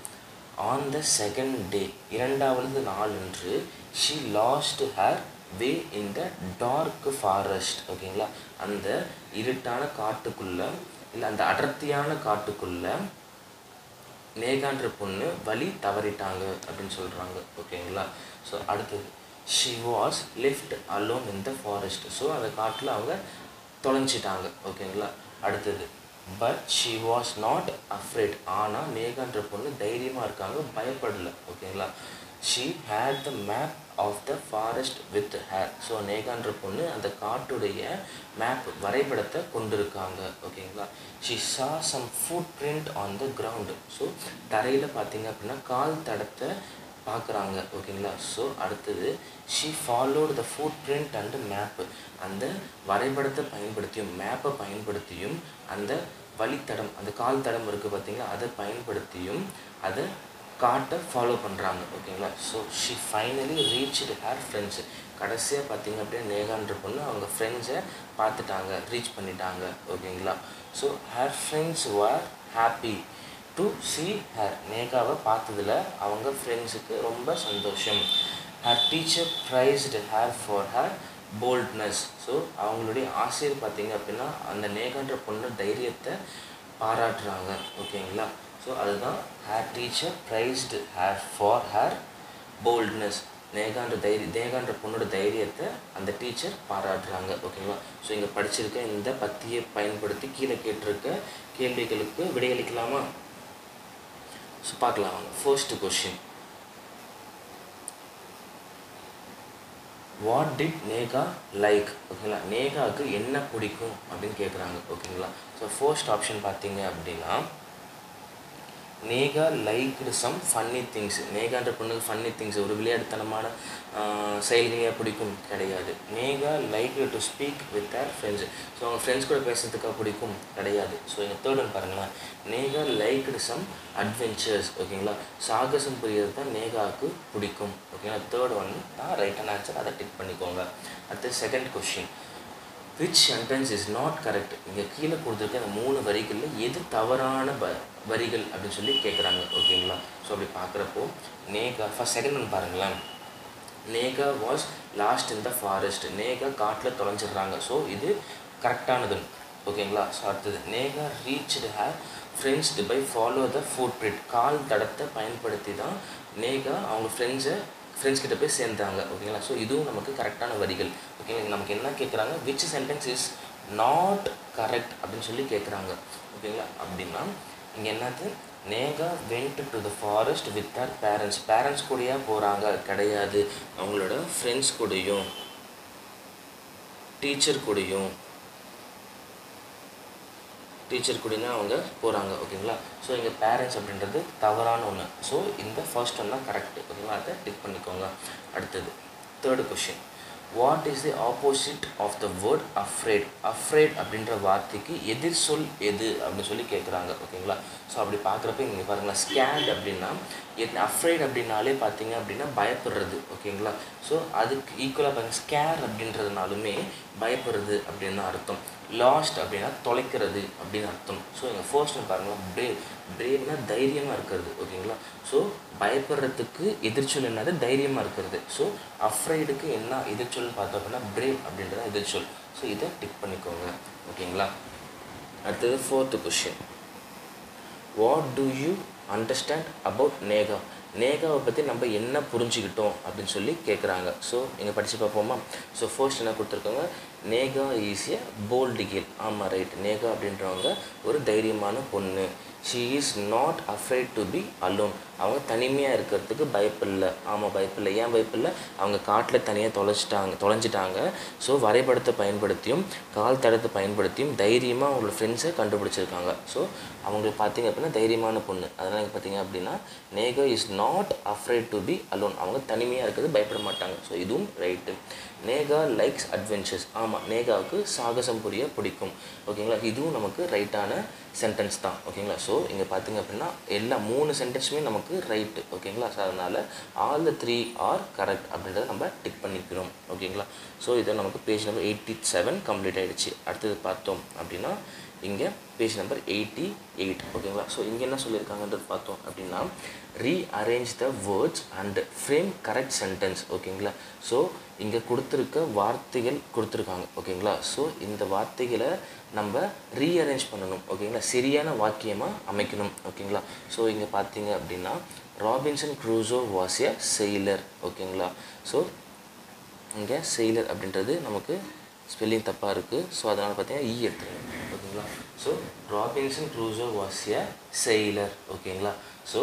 on the second day, இரண்டாவது நாளன்று she lost her way in the dark forest. ஓகேங்களா. அந்த இருட்டான காட்டுக்குள்ளே இல்லை அந்த அடர்த்தியான காட்டுக்குள்ளே நேகான்ற பொண்ணு வழி தவறிட்டாங்க அப்படின்னு சொல்கிறாங்க. ஓகேங்களா. ஸோ அடுத்தது she was left alone in the forest. So அந்த காட்டில் அவங்க தொலைஞ்சிட்டாங்க. ஓகேங்களா. அடுத்தது but she was not afraid. ஆனால் நேகான்ற பொண்ணு தைரியமாக இருக்காங்க, பயப்படலை. ஓகேங்களா. she had the map of the forest with her. So நேகான்ற பொண்ணு அந்த காட்டுடைய மேப் வரைபடத்தை கொண்டிருக்காங்க. ஓகேங்களா. she saw some footprint on the ground. So தரையில் பார்த்தீங்க அப்படின்னா கால் தடத்தை பார்க்குறாங்க. ஓகேங்களா. ஸோ அடுத்தது she followed the footprint and map. அந்த வரைபடத்தை பயன்படுத்தியும் மேப்பை பயன்படுத்தியும் அந்த வழித்தடம் அந்த கால் தடம் இருக்குது பார்த்தீங்களா அதை பயன்படுத்தியும் அதை காட்டை ஃபாலோ பண்ணுறாங்க. ஓகேங்களா. So she finally reached her friends. கடைசியாக பார்த்தீங்க அப்படின்னா நேகான்ற பொண்ணு அவங்க ஃப்ரெண்ட்ஸை பார்த்துட்டாங்க, ரீச் பண்ணிட்டாங்க. ஓகேங்களா. So her friends were happy to see her. நேகாவை பார்த்ததில் அவங்க ஃப்ரெண்ட்ஸுக்கு ரொம்ப சந்தோஷம். her teacher praised her for her boldness. So அவங்களுடைய ஆசிரியர் பார்த்தீங்க அப்படின்னா அந்த நேகான்ற பொண்ணு தைரியத்தை பாராட்டுறாங்க. ஓகேங்களா. ஸோ அதுதான் her teacher praised her for her boldness. நேகான்ற பொண்ணோட தைரியத்தை அந்த டீச்சர் பாராட்டுறாங்க. ஓகேங்களா. ஸோ இங்கே படிச்சிருக்க இந்த பத்தியை பயன்படுத்தி கீழே கேட்டிருக்க கேள்விகளுக்கு விடையளிக்கலாமா? ஸோ பார்க்கலாம் வாங்க. First question, what did Neha like? ஓகேங்களா. நேகாவுக்கு என்ன பிடிக்கும் அப்படின்னு கேட்குறாங்க. ஓகேங்களா. ஸோ ஃபர்ஸ்ட் ஆப்ஷன் பார்த்தீங்க அப்படின்னா Neha liked some funny things. நேகான்ற பொண்ணுக்கு ஃபன்னி திங்ஸ் ஒரு விளையாட்டுத்தனமான செயல்களையாக பிடிக்கும் கிடையாது. Neha like to speak with her friends. So அவங்க ஃப்ரெண்ட்ஸ் கூட பேசுறதுக்காக பிடிக்கும் கிடையாது. ஸோ எங்கள் தேர்ட் ஒன் பாருங்களேன், நேகா லைக்டு சம் அட்வென்ச்சர்ஸ். ஓகேங்களா. சாகசம் புரியறது தான் நேகாவுக்கு பிடிக்கும். ஓகேங்களா. தேர்ட் ஒன் தான் ரைட்டான ஆன்சர், அதை டிக் பண்ணிக்கோங்க. அடுத்து second question, which sentence is not correct? இங்கே கீழே கொடுத்துருக்க அந்த 3 வரிகளில் எது தவறான வரிகள் அப்படின்னு சொல்லி கேட்குறாங்க. ஓகேங்களா. ஸோ அப்படி பார்க்குறப்போ நேகா ஃபர்ஸ்ட் செகண்ட் ஒன்று பாருங்களேன், Neha was lost in the forest. Neha காட்டில் தொலைஞ்சிடுறாங்க. ஸோ இது கரெக்டானது. ஓகேங்களா. ஸோ அடுத்தது Neha reached her friends by follow the footprint. கால் தடத்தை பயன்படுத்தி தான் நேகா அவங்க ஃப்ரெண்ட்ஸ் கிட்ட போய் சேர்ந்தாங்க. ஓகேங்களா. ஸோ இதுவும் நமக்கு கரெக்டான வரிகள். ஓகேங்களா. நமக்கு என்ன கேட்குறாங்க, which sentence is not correct அப்படின்னு சொல்லி கேட்குறாங்க. ஓகேங்களா. அப்படின்னா இங்கே என்னது, Neha went to the forest with her parents. Parents கூடயா போகிறாங்க கிடையாது, அவங்களோட ஃப்ரெண்ட்ஸ் கூடயும் டீச்சர் கூடயும் அவங்க போகிறாங்க. ஓகேங்களா. ஸோ இங்கே பேரண்ட்ஸ் அப்படின்றது தவறான ஒன்று. ஸோ இந்த ஃபர்ஸ்ட் ஒன் தான் கரெக்ட். ஓகேங்களா. அதை டிக் பண்ணிக்கோங்க. அடுத்தது third question, what is the opposite of the word afraid? Afraid அப்படின்ற வார்த்தைக்கு எதிர் சொல் எது அப்படின்னு சொல்லி கேட்குறாங்க. ஓகேங்களா. ஸோ அப்படி பார்க்குறப்ப இங்கே பாருங்களா, ஸ்கேட் அப்படின்னா அஃப்ரேட் அப்படின்னாலே பார்த்தீங்க அப்படின்னா பயப்படுறது. ஓகேங்களா. ஸோ அதுக்கு ஈக்குவலாக பாருங்கள், ஸ்கேர் அப்படின்றதுனாலுமே பயப்படுறது அப்படின்னு அர்த்தம். லாஸ்ட் அப்படின்னா தொலைக்கிறது அப்படின்னு அர்த்தம். ஸோ எங்கள் ஃபர்ஸ்ட் ஒன்று பாருங்களா, பிரேவ்னா தைரியமாக இருக்கிறது. ஓகேங்களா. ஸோ பயப்படுறதுக்கு எதிர்ச்சொல் என்னது, தைரியமாக இருக்கிறது. ஸோ அஃப்ரைடுக்கு என்ன எதிர்ச்சொல் பார்த்தோம் அப்படின்னா பிரேவ் அப்படின்றத எதிர்ச்சொல். ஸோ இதை டிக் பண்ணிக்கோங்க. ஓகேங்களா. அடுத்தது fourth question, what do you understand about Neha? நேகாவை பற்றி நம்ம என்ன புரிஞ்சுக்கிட்டோம் அப்படின்னு சொல்லி கேட்குறாங்க. ஸோ இங்கே படித்து பார்ப்போமா. ஸோ ஃபர்ஸ்ட் என்ன கொடுத்துருக்காங்க, Neha is a bold girl. ஆமாம் ரைட், நேகா அப்படின்றவங்க ஒரு தைரியமான பொண்ணு. She is not afraid to be alone. அவங்க தனிமையாக இருக்கிறதுக்கு பயப்பில்லை. ஆமாம், பயப்பில்லை. ஏன் பயப்பில்லை? அவங்க காட்டில் தனியாக தொலைஞ்சிட்டாங்க. ஸோ வரைபடத்தை பயன்படுத்தியும் கால் தடத்தை பயன்படுத்தியும் தைரியமாக அவங்களோட ஃப்ரெண்ட்ஸை கண்டுபிடிச்சிருக்காங்க. ஸோ அவங்களுக்கு பார்த்திங்க அப்படின்னா தைரியமான பொண்ணு. அதனால் எனக்கு பார்த்திங்க அப்படின்னா Neha is not afraid to be alone. அவங்க தனிமையாக இருக்கிறது பயப்பட மாட்டாங்க. ஸோ இதுவும் ரைட்டு. Neha likes adventures. ஆமாம், நேகாவுக்கு சாகசம் புரிய பிடிக்கும். ஓகேங்களா, இதுவும் நமக்கு ரைட்டான சென்டென்ஸ் தான். ஓகேங்களா, ஸோ இங்கே பார்த்திங்க அப்படின்னா எல்லா 3 சென்டென்ஸுமே நமக்கு ரைட்டு. ஓகேங்களா, ஸோ அதனால் ஆல் த 3 ஆர் கரெக்ட் அப்படின்றத நம்ம டிக் பண்ணிக்கிறோம். ஓகேங்களா, ஸோ இதை நமக்கு பேஜ் நம்பர் 87 கம்ப்ளீட் ஆகிடுச்சு. அடுத்தது பார்த்தோம் அப்படின்னா இங்கே பேஜ் நம்பர் 88. ஓகேங்களா, ஸோ இங்கே என்ன சொல்லியிருக்காங்கன்றது பார்த்தோம் அப்படின்னா rearrange the words and frame correct sentence. ஓகேங்களா, ஸோ இங்கே கொடுத்துருக்க வார்த்தைகள் கொடுத்துருக்காங்க. ஓகேங்களா, ஸோ இந்த வார்த்தைகளை நம்ம ரீஅரேஞ்ச் பண்ணணும். ஓகேங்களா, சரியான வாக்கியமாக அமைக்கணும். ஓகேங்களா, ஸோ இங்கே பார்த்தீங்க அப்படின்னா Robinson Crusoe was a sailor. ஓகேங்களா, ஸோ இங்கே செயிலர் அப்படின்றது நமக்கு ஸ்பெல்லிங் தப்பாக இருக்குது. ஸோ அதனால் பார்த்தீங்கன்னா எடுத்துருங்க. ஓகேங்களா, so Robinson Crusoe was a sailor. ஓகேங்களா, ஸோ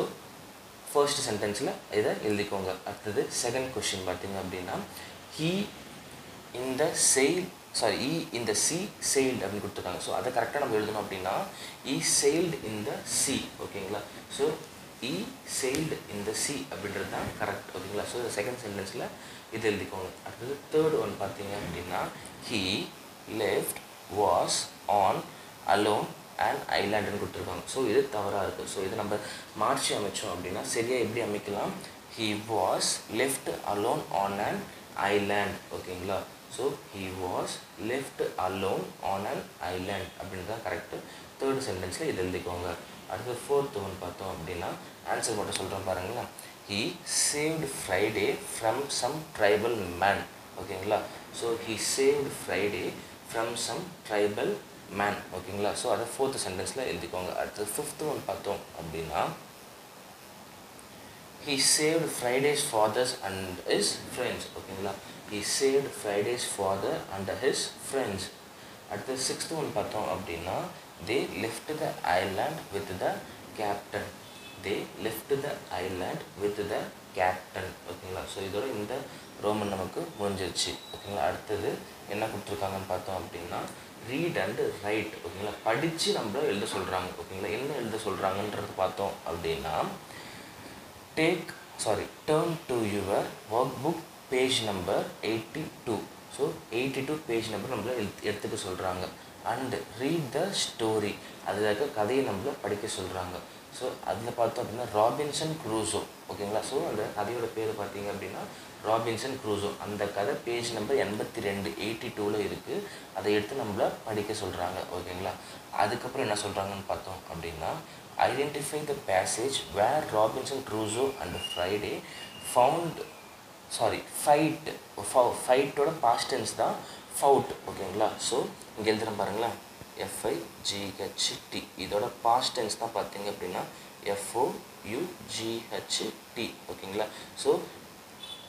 ஃபர்ஸ்ட் சென்டென்ஸில் இதை எழுதிக்கோங்க. அடுத்தது செகண்ட் கொஸ்டின் பார்த்தீங்க அப்படின்னா ஹீ இந்த in the sea sailed அப்படின்னு கொடுத்துருக்காங்க. ஸோ அதை கரெக்டாக நம்ம எழுதணும் அப்படின்னா he sailed in the sea. ஓகேங்களா, so he sailed in the sea அப்படின்றது தான் கரெக்ட். ஓகேங்களா, ஸோ செகண்ட் சென்டென்ஸில் இது எழுதிக்கோங்க. அடுத்தது தேர்ட் ஒன் பார்த்தீங்க அப்படின்னா he left was on alone and islandன்னு கொடுத்துருக்காங்க. ஸோ இது தவறாக இருக்குது. ஸோ இதை நம்ம மாற்றி அமைச்சோம் அப்படின்னா சரியாக எப்படி அமைக்கலாம்? he was left alone on an island. ஓகேங்களா, so he was left alone on an island அப்படின்னு தான் கரெக்டு. தேர்ட் சென்டென்ஸில் இது எழுதிக்கோங்க. அடுத்து ஃபோர்த் ஒன் பார்த்தோம் அப்படின்னா ஆன்சர் மட்டும் சொல்கிறோம் பாருங்களேன். he saved Friday from some tribal man. ஓகேங்களா, so he saved Friday from some tribal man. ஓகேங்களா, ஸோ அதை ஃபோர்த் சென்டென்ஸில் எழுதிக்கோங்க. அடுத்து ஃபிஃப்த் ஒன் பார்த்தோம் அப்படின்னா he saved Friday's father and his friends. ஓகேங்களா, he saved Friday's father and his friends. அடுத்து sixth one பார்த்தோம் அப்படின்னா they left the island with the captain. they left the island with the captain. ஓகேங்களா, so இதோட இந்த Roman நமக்கு முடிஞ்சிருச்சு. ஓகேங்களா, அடுத்தது என்ன கொடுத்துருக்காங்கன்னு பார்த்தோம் அப்படின்னா ரீட் அண்ட் ரைட். ஓகேங்களா, படித்து நம்மள எழுத சொல்கிறாங்க. ஓகேங்களா, என்ன எழுத சொல்கிறாங்கன்றது பார்த்தோம் அப்படின்னா turn to your workbook page number 82. So 82 page number நம்மளை எடுத்துக்க சொல்கிறாங்க. அண்ட் ரீட் த ஸ்டோரி, அதில் கதையை நம்மளை படிக்க சொல்கிறாங்க. ஸோ அதில் பார்த்தோம் அப்படின்னா ராபின்சன் க்ரூசோ. ஓகேங்களா, ஸோ அந்த கதையோட பேர் பார்த்தீங்க அப்படின்னா ராபின்சன் க்ரூசோ. அந்த கதை பேஜ் நம்பர் 82 82ல் இருக்குது. அதை எடுத்து நம்மளை படிக்க சொல்கிறாங்க. ஓகேங்களா, அதுக்கப்புறம் என்ன சொல்கிறாங்கன்னு பார்த்தோம் அப்படின்னா identify the passage where Robinson Crusoe and Friday ஃபைட்டோட பாஸ்ட் டென்ஸ் தான் ஃபவுட். ஓகேங்களா, ஸோ இங்கே எழுதுகிறேன் பாருங்களேன், FIGHT. இதோட பாஸ்ட் டென்ஸ் தான் பார்த்தீங்க அப்படின்னா FOUGHT. ஓகேங்களா, ஸோ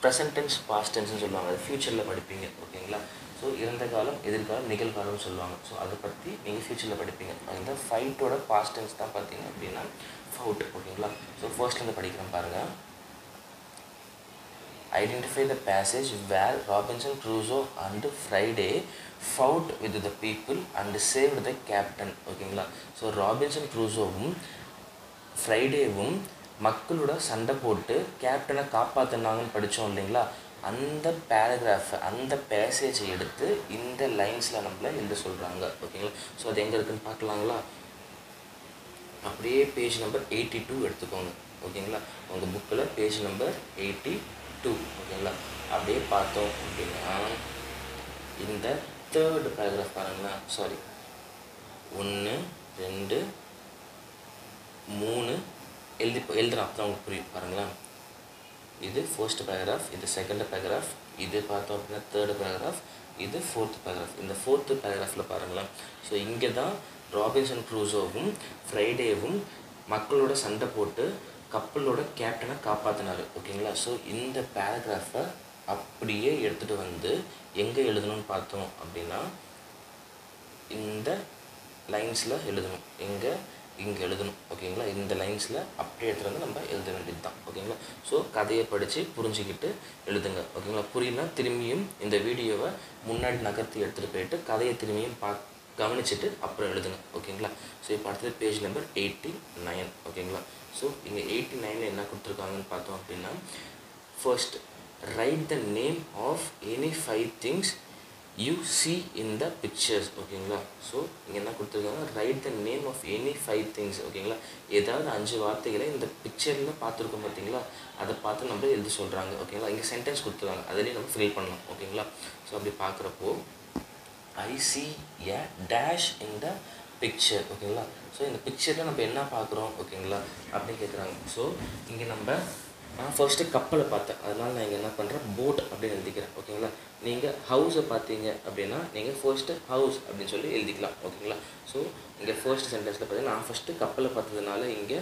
ப்ரெசன்ட் டென்ஸ் பாஸ்ட் டென்ஸ்னு சொல்லுவாங்க. அது ஃப்யூச்சரில் படிப்பீங்க. ஓகேங்களா, ஸோ இறந்த காலம் எதிர்காலம் நிகழ்காலம்னு சொல்லுவாங்க. ஸோ அதை பற்றி நீங்கள் ஃப்யூச்சரில் படிப்பீங்க. அந்த ஃபைட்டோட பாஸ்ட் டென்ஸ் தான் பார்த்தீங்க அப்படின்னா ஃபவுட். ஓகேங்களா, ஸோ ஃபர்ஸ்ட்லேருந்து படிக்கிறேன் பாருங்கள். Identify the passage where Robinson Crusoe and Friday fought with the people and saved the captain. ஓகேங்களா, ஸோ ராபின்சன் க்ரூசோவும் ஃப்ரைடேவும் மக்களோட சண்டை போட்டு கேப்டனை காப்பாற்றினாங்கன்னு படித்தோம் இல்லைங்களா. அந்த பேராகிராஃபை அந்த பேசேஜை எடுத்து இந்த லைன்ஸில் நம்மளை எழுத சொல்கிறாங்க. ஓகேங்களா, ஸோ அது எங்கே இருக்குதுன்னு பார்க்கலாங்களா. அப்படியே பேஜ் நம்பர் 82 எடுத்துக்கோங்க. ஓகேங்களா, உங்கள் புக்கில் பேஜ் நம்பர் 82. ஓகேங்களா, அப்படியே பார்த்தோம் அப்படின்னா இந்த தேர்டு பேராகிராஃப் பாருங்களா. 1 2 3 எழுதுகிறேன். அப்போ தான் உங்களுக்கு புரியும் பாருங்களேன். இது ஃபர்ஸ்ட் பேராகிராஃப், இது செகண்ட் பேராகிராஃப், இது பார்த்தோம் அப்படின்னா தேர்டு பேராகிராஃப், இது ஃபோர்த் பேராகிராஃப். இந்த ஃபோர்த்து பேராகிராஃபில் பாருங்களேன். ஸோ இங்கே தான் ராபின்சன் க்ரூசோவும் ஃப்ரைடேவும் மக்களோட சண்டை போட்டு கப்பலோட கேப்டனை காப்பாற்றினார். ஓகேங்களா, ஸோ இந்த பேராகிராஃபை அப்படியே எடுத்துகிட்டு வந்து எங்கே எழுதணும்னு பார்த்தோம் அப்படின்னா இந்த லைன்ஸில் எழுதணும். எங்கே இங்கே எழுதணும் ஓகேங்களா. இந்த லைன்ஸில் அப்படியே எடுத்துகிட்டு வந்து நம்ம எழுத வேண்டியது தான் ஓகேங்களா. ஸோ கதையை படித்து புரிஞ்சுக்கிட்டு எழுதுங்க ஓகேங்களா. புரியலனா திரும்பியும் இந்த வீடியோவை முன்னாடி நகர்த்தி எடுத்துகிட்டு போயிட்டு கதையை திரும்பியும் கவனிச்சுட்டு அப்புறம் எழுதுங்க ஓகேங்களா. ஸோ இப்போ அடுத்தது பேஜ் நம்பர் 89 ஓகேங்களா. ஸோ இங்கே 89 என்ன கொடுத்துருக்காங்கன்னு பார்த்தோம் அப்படின்னா, first write the name of any 5 things you see in the pictures ஓகேங்களா. ஸோ இங்கே என்ன கொடுத்துருக்காங்க, write the name of any 5 things ஓகேங்களா. ஏதாவது 5 வார்த்தைகளை இந்த பிக்சரில் பார்த்துருக்கோம் பார்த்தீங்களா, அதை பார்த்து நம்ம எழுதி சொல்கிறாங்க ஓகேங்களா. இங்கே சென்டென்ஸ் கொடுத்துருக்காங்க, அதிலேயே நம்ம ஃபில் பண்ணலாம் ஓகேங்களா. ஸோ அப்படி பார்க்குறப்போ I see a dash in the picture ஓகேங்களா. ஸோ இந்த பிக்சரில் நம்ம என்ன பார்க்குறோம் ஓகேங்களா அப்படின்னு கேட்குறாங்க. ஸோ இங்கே நம்ம ஃபர்ஸ்ட்டு கப்பலை பார்த்தேன், அதனால் நான் இங்கே என்ன பண்ணுறேன், போட் அப்படின்னு எழுதிக்கிறேன் ஓகேங்களா. நீங்கள் ஹவுஸை பார்த்தீங்க அப்படின்னா நீங்கள் ஃபர்ஸ்ட்டு ஹவுஸ் அப்படின்னு சொல்லி எழுதிக்கலாம் ஓகேங்களா. ஸோ இங்கே ஃபர்ஸ்ட் சென்டென்ஸில் பார்த்தீங்கன்னா நான் ஃபஸ்ட்டு கப்பலை பார்த்ததுனால இங்கே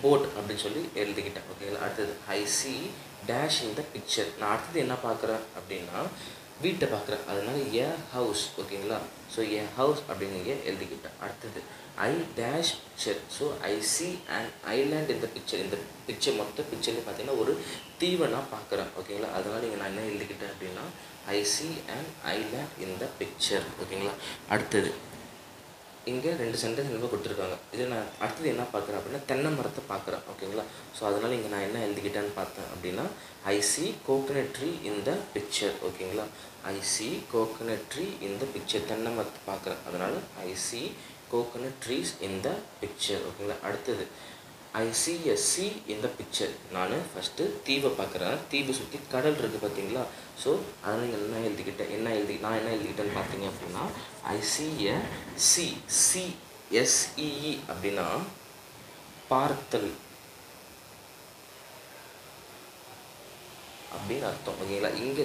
போட் அப்படின்னு சொல்லி எழுதிக்கிட்டேன் ஓகேங்களா. அடுத்தது ஐ see dash in the picture, நான் அடுத்தது என்ன பார்க்குறேன் அப்படின்னா வீட்டை பார்க்குறேன், அதனால ஏ ஹவுஸ் ஓகேங்களா. ஸோ ஏ ஹவுஸ் அப்படின்னு இங்கே எழுதிக்கிட்டேன். அடுத்தது I dash picture, so I see an island in the picture, இந்த பிக்சர் மொத்த பிக்சர்லேயும் பார்த்தீங்கன்னா ஒரு தீவை நான் பார்க்குறேன் ஓகேங்களா. அதனால் இங்கே நான் என்ன எழுதிக்கிட்டேன் அப்படின்னா ஐ see an island in the picture ஓகேங்களா. அடுத்தது இங்கே 2 சென்டென்ஸ் ரொம்ப கொடுத்துருக்காங்க. இது நான் அடுத்தது என்ன பார்க்குறேன் அப்படின்னா தென்னை மரத்தை பார்க்குறேன் ஓகேங்களா. ஸோ அதனால் இங்கே நான் என்ன எழுதிக்கிட்டேன்னு பார்த்தேன் அப்படின்னா ஐ see coconut tree in the picture ஓகேங்களா. ஐ see coconut tree in the picture, தென்னை மரத்தை பார்க்குறேன், அதனால் ஐ see coconut trees in the picture ஓகேங்களா. அடுத்தது ஐ see a sea in the picture, நான் ஃபஸ்ட்டு தீவை பார்க்குறேன், தீவை சுற்றி கடல் இருக்குது பார்த்தீங்களா. ஸோ அதனால் இங்கே நான் என்ன எழுதிக்கிட்டேன்னு பார்த்தீங்க அப்படின்னா ஐ see a sea, CSEE அப்படின்னா பார்த்தல் அப்படின்னு அர்த்தம் ஓகேங்களா. இங்கே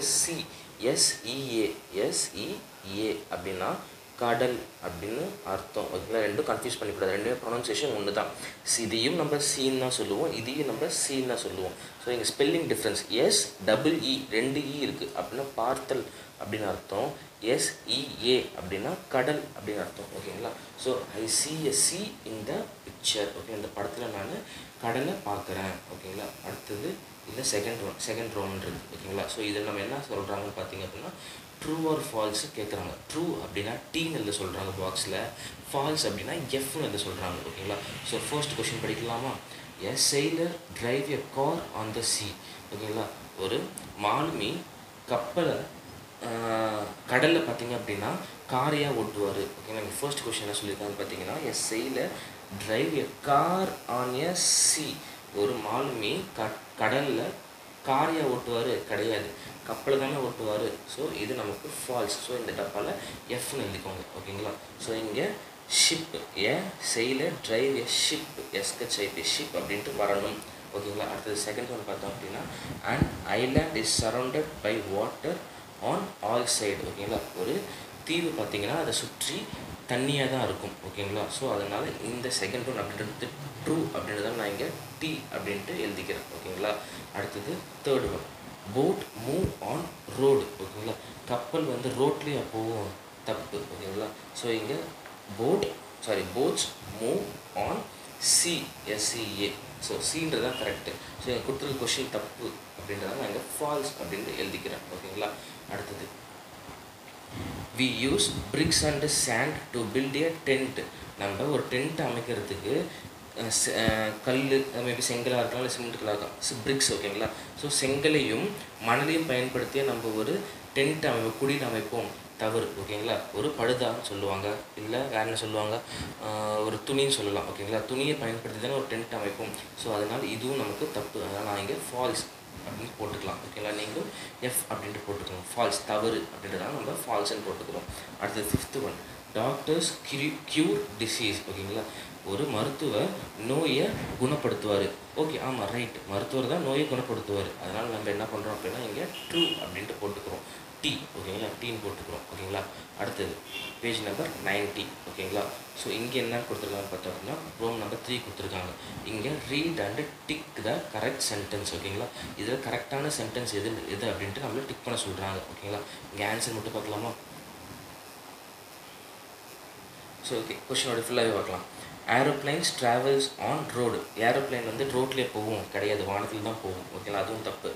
SEA அப்படின்னா கடல் அப்படின்னு அர்த்தம் ஓகேங்களா. ரெண்டும் கன்ஃபியூஸ் பண்ணிக்கூடாது, ரெண்டுமே ப்ரொனன்சியேஷன் ஒன்று தான். இதையும் நம்ம சீன் தான் சொல்லுவோம், இதையும் நம்ம சீன் தான் சொல்லுவோம். ஸோ இங்கே ஸ்பெல்லிங் டிஃப்ரென்ஸ், SEE 2 E இருக்குது அப்படின்னா பார்த்தல் அப்படின்னு அர்த்தம், SEA அப்படின்னா கடல் அப்படின்னு அர்த்தம் ஓகேங்களா. So I see a sea in the picture okay, இந்த படத்தில் நான் கடலை பார்க்குறேன் ஓகேங்களா. அடுத்தது இந்த செகண்ட் ரவுண்ட் இருக்குது ஓகேங்களா. ஸோ இதில் நம்ம என்ன சொல்கிறாங்கன்னு பார்த்தீங்க அப்படின்னா ட்ரூ ஆர் ஃபால்ஸ் கேட்குறாங்க. ட்ரூ அப்படின்னா டீன்னு எழுத சொல்கிறாங்க பாக்ஸில், ஃபால்ஸ் அப்படின்னா எஃப்னு எழுத சொல்கிறாங்க ஓகேங்களா. ஸோ ஃபர்ஸ்ட் கொஷின் படிக்கலாமா. எ sailor drive a car on the sea ஓகேங்களா. ஒரு மாலுமி கப்பலை கடலில் பார்த்தீங்க அப்படின்னா காரையாக ஓட்டுவார் ஓகேங்களா. ஃபர்ஸ்ட் கொஷின் என்ன சொல்லியிருக்காங்கன்னு பார்த்தீங்கன்னா எ sailor drive a car on a sea, ஒரு மாலுமி கடலில் காரையாக ஓட்டுவார் கிடையாது, கப்பலை தானே ஓட்டுவார். ஸோ இது நமக்கு ஃபால்ஸ். ஸோ இந்த டப்பாவில் எஃப்னு எழுதிக்கோங்க ஓகேங்களா. ஸோ இங்கே ship, a sailor drive a ship, SHIP ship அப்படின்ட்டு வரணும் ஓகேங்களா. அடுத்தது செகண்ட் ஒன் பார்த்தோம் அப்படின்னா and island is surrounded by water on all side ஓகேங்களா. ஒரு தீவு பார்த்தீங்கன்னா அதை சுற்றி தண்ணியாக தான் இருக்கும் ஓகேங்களா. ஸோ அதனால் இந்த செகண்ட் ஒன் அப்படின்றது ட்ரூ அப்படின்றத நான் இங்கே டி அப்படின்ட்டு எழுதிக்கிறேன் ஓகேங்களா. அடுத்தது third one boat move on road ஓகேங்களா. கப்பல் வந்து ரோட்லேயே போகும், தப்பு ஓகேங்களா. ஸோ இங்கே boats move on SEA, so சீன்றது தான் கரெக்டு. ஸோ இங்கே கொடுத்துருக்க கொஷின் தப்பு அப்படின்றத நான் இங்கே ஃபால்ஸ் அப்படின்ட்டு எழுதிக்கிறேன் ஓகேங்களா. அடுத்தது we use bricks and sand to build a tent, நம்ம ஒரு டென்ட் அமைக்கிறதுக்கு கல் மேபி செங்கலாக இருக்கலாம் இல்லை சிமெண்ட்டுகளாக இருக்கலாம், பிரிக்ஸ் ஓகேங்களா. ஸோ செங்கலையும் மணலையும் பயன்படுத்திய நம்ம ஒரு டென்ட் குடியில் அமைப்போம், தவறு ஓகேங்களா. ஒரு படுதான்னு சொல்லுவாங்க, இல்லை வேறு என்ன சொல்லுவாங்க, ஒரு துணின்னு சொல்லலாம் ஓகேங்களா. துணியை பயன்படுத்தி தானே ஒரு டென்ட் அமைப்போம். ஸோ அதனால் இதுவும் நமக்கு தப்பு, அதனால் நான் இங்கே ஃபால்ஸ் அப்படின்னு போட்டுக்கலாம் ஓகேங்களா. நீங்களும் எஃப் அப்படின்ட்டு போட்டுக்கணும், ஃபால்ஸ் தவறு அப்படின்றதால நம்ம ஃபால்ஸ்ன்னு போட்டுக்கிறோம். அடுத்தது fifth one doctors cure disease ஓகேங்களா. ஒரு மருத்துவர் நோயை குணப்படுத்துவார். ஓகே, ஆமாம் ரைட், மருத்துவர் தான் நோயை குணப்படுத்துவார். அதனால் நம்ம என்ன பண்ணுறோம் அப்படின்னா இங்கே ட்ரூ அப்படின்ட்டு போட்டுக்கிறோம், டி ஓகேங்களா, டீன்னு போட்டுக்கிறோம் ஓகேங்களா. அடுத்தது பேஜ் நம்பர் 90 ஓகேங்களா. ஸோ இங்கே என்ன கொடுத்துருக்காங்க பார்த்தோம் அப்படின்னா ரோம் நம்பர் 3 கொடுத்துருக்காங்க. இங்கே read and tick the correct sentence ஓகேங்களா. இதில் கரெக்டான சென்டென்ஸ் எது அப்படின்ட்டு நம்மள டிக் பண்ண சொல்கிறாங்க ஓகேங்களா. இங்கே ஆன்சர் மட்டும் பார்க்கலாமா. ஸோ ஓகே, கொஷினோட ஃபுல்லாகவே பார்க்கலாம். Aeroplanes travels on road. Aeroplane வந்து ரோட்லேயே போகும் கிடையாது, வானத்தில் தான் போகும். ஓகேங்களா, அதுவும் தப்பு.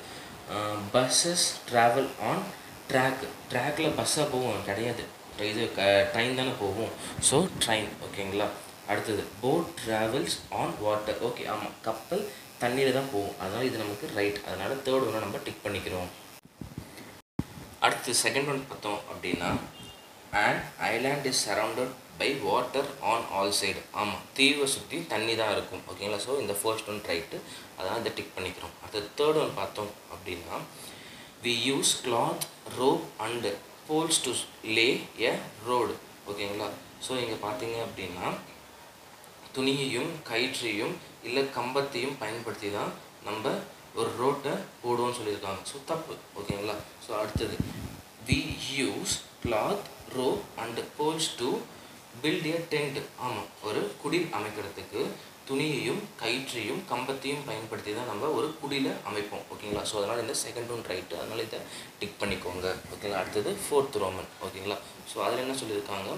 Buses travel on track. ட்ராக்கில் பஸ்ஸாக போகும் கிடையாது, இது ட்ரெயின் தானே போகும். So train. ஓகேங்களா. அடுத்தது boat travels on water. Okay, ஆமாம், கப்பல் தண்ணியில் தான் போகும், அதனால் இது நமக்கு ரைட். அதனால் தேர்ட் ஒன்று நம்ம டிக் பண்ணிக்கிறோம். அடுத்து செகண்ட் ஒன் பார்த்தோம் அப்படின்னா and island is surrounded by water on all side. ஆமாம், தீவை சுற்றி தண்ணி தான் இருக்கும். ஓகேங்களா. ஸோ இந்த ஃபர்ஸ்ட் ஒன் ரைட்டு, அதனால் இதை டிக் பண்ணிக்கிறோம். அடுத்து தேர்ட் ஒன் பார்த்தோம் அப்படின்னா we use cloth rope and poles to lay a road. ஓகேங்களா. ஸோ இங்கே பார்த்தீங்க அப்படின்னா துணியையும் கயிற்றையும் இல்லை கம்பத்தையும் பயன்படுத்தி தான் நம்ம ஒரு ரோட்டை போடுவோம்னு சொல்லியிருக்காங்க. ஸோ தப்பு. ஓகேங்களா. ஸோ அடுத்தது we use cloth rope and poles to build a tent. ஆமாம், ஒரு குடில் அமைக்கிறதுக்கு துணியையும் கயிற்றையும் கம்பத்தையும் பயன்படுத்தி தான் நம்ம ஒரு குடிலை அமைப்போம். ஓகேங்களா. ஸோ அதனால் இந்த செகண்ட் ஒன் ரைட்டு, அதனால் இதை டிக் பண்ணிக்கோங்க. ஓகேங்களா. அடுத்தது ஃபோர்த் ரோமன். ஓகேங்களா. ஸோ அதில் என்ன சொல்லியிருக்காங்க,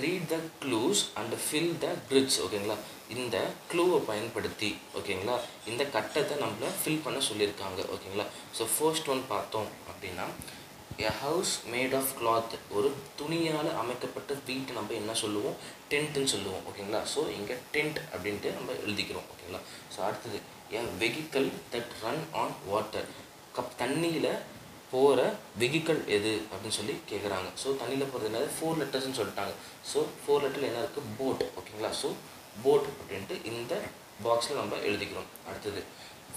read the clues and fill the grids. ஓகேங்களா. இந்த க்ளூவை பயன்படுத்தி ஓகேங்களா இந்த கட்டத்தை நம்மள ஃபில் பண்ண சொல்லியிருக்காங்க. ஓகேங்களா. ஸோ ஃபர்ஸ்ட் ஒன் பார்த்தோம் அப்படின்னா a house made of cloth. ஒரு துணியால் அமைக்கப்பட்ட வீட்டை நம்ம என்ன சொல்லுவோம், டென்ட்டுன்னு சொல்லுவோம். ஓகேங்களா. ஸோ இங்கே டென்ட் அப்படின்ட்டு நம்ம எழுதிக்கிறோம். ஓகேங்களா. ஸோ அடுத்தது a vehicle that run on water. தண்ணியில் போகிற வெஹிக்கல் எது அப்படின்னு சொல்லி கேட்குறாங்க. ஸோ தண்ணியில் போகிறது என்னது, 4 லெட்டர்ஸ்ன்னு சொல்லிட்டாங்க. ஸோ 4 லெட்டரில் என்ன இருக்குது, போட். ஓகேங்களா. ஸோ போட் அப்படின்ட்டு இந்த பாக்ஸில் நம்ம எழுதிக்கிறோம். அடுத்தது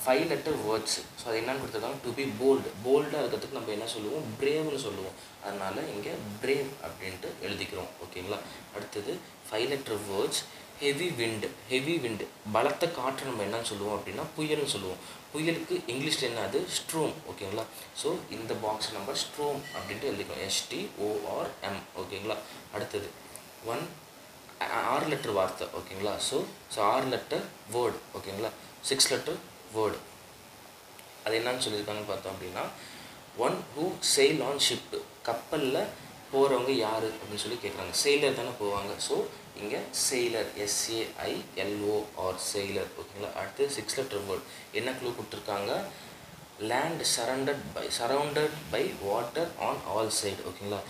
5 லெட்டர் வேர்ட்ஸ். ஸோ அது என்னன்னு கொடுத்துருக்காங்க, டு பி போல்டு. போல்டாக இருக்கிறதுக்கு நம்ம என்ன சொல்லுவோம், பிரேவ்னு சொல்லுவோம். அதனால் இங்கே பிரேவ் அப்படின்ட்டு எழுதிக்கிறோம். ஓகேங்களா. அடுத்தது 5 letter words. Heavy wind. Heavy wind, பலத்த காற்று நம்ம என்னன்னு சொல்லுவோம் அப்படின்னா புயல்னு சொல்லுவோம். புயலுக்கு இங்கிலீஷில் என்ன, அது ஸ்ட்ரோம். ஓகேங்களா. ஸோ இந்த பாக்ஸ் நம்ம ஸ்ட்ரோம் அப்படின்ட்டு எழுதிக்கிறோம், STORM. ஓகேங்களா. அடுத்தது 6 லெட்டர் வார்த்தை. ஓகேங்களா. So 6 letter word. ஓகேங்களா. 6 லெட்டர் வேர்டு. அது என்னன்னு சொல்லியிருக்காங்கன்னு பார்த்தோம் அப்படின்னா one who sail on ship. கப்பலில் போகிறவங்க யார் அப்படின்னு சொல்லி கேட்குறாங்க. செயிலர் தானே போவாங்க. ஸோ இங்கே செயிலர், SAILOR செயிலர். ஓகேங்களா. அடுத்து 6 லெட்டர் வேர்டு. என்ன க்ளூ கொடுத்துருக்காங்க, land surrounded by water on all side. ஓகேங்களா.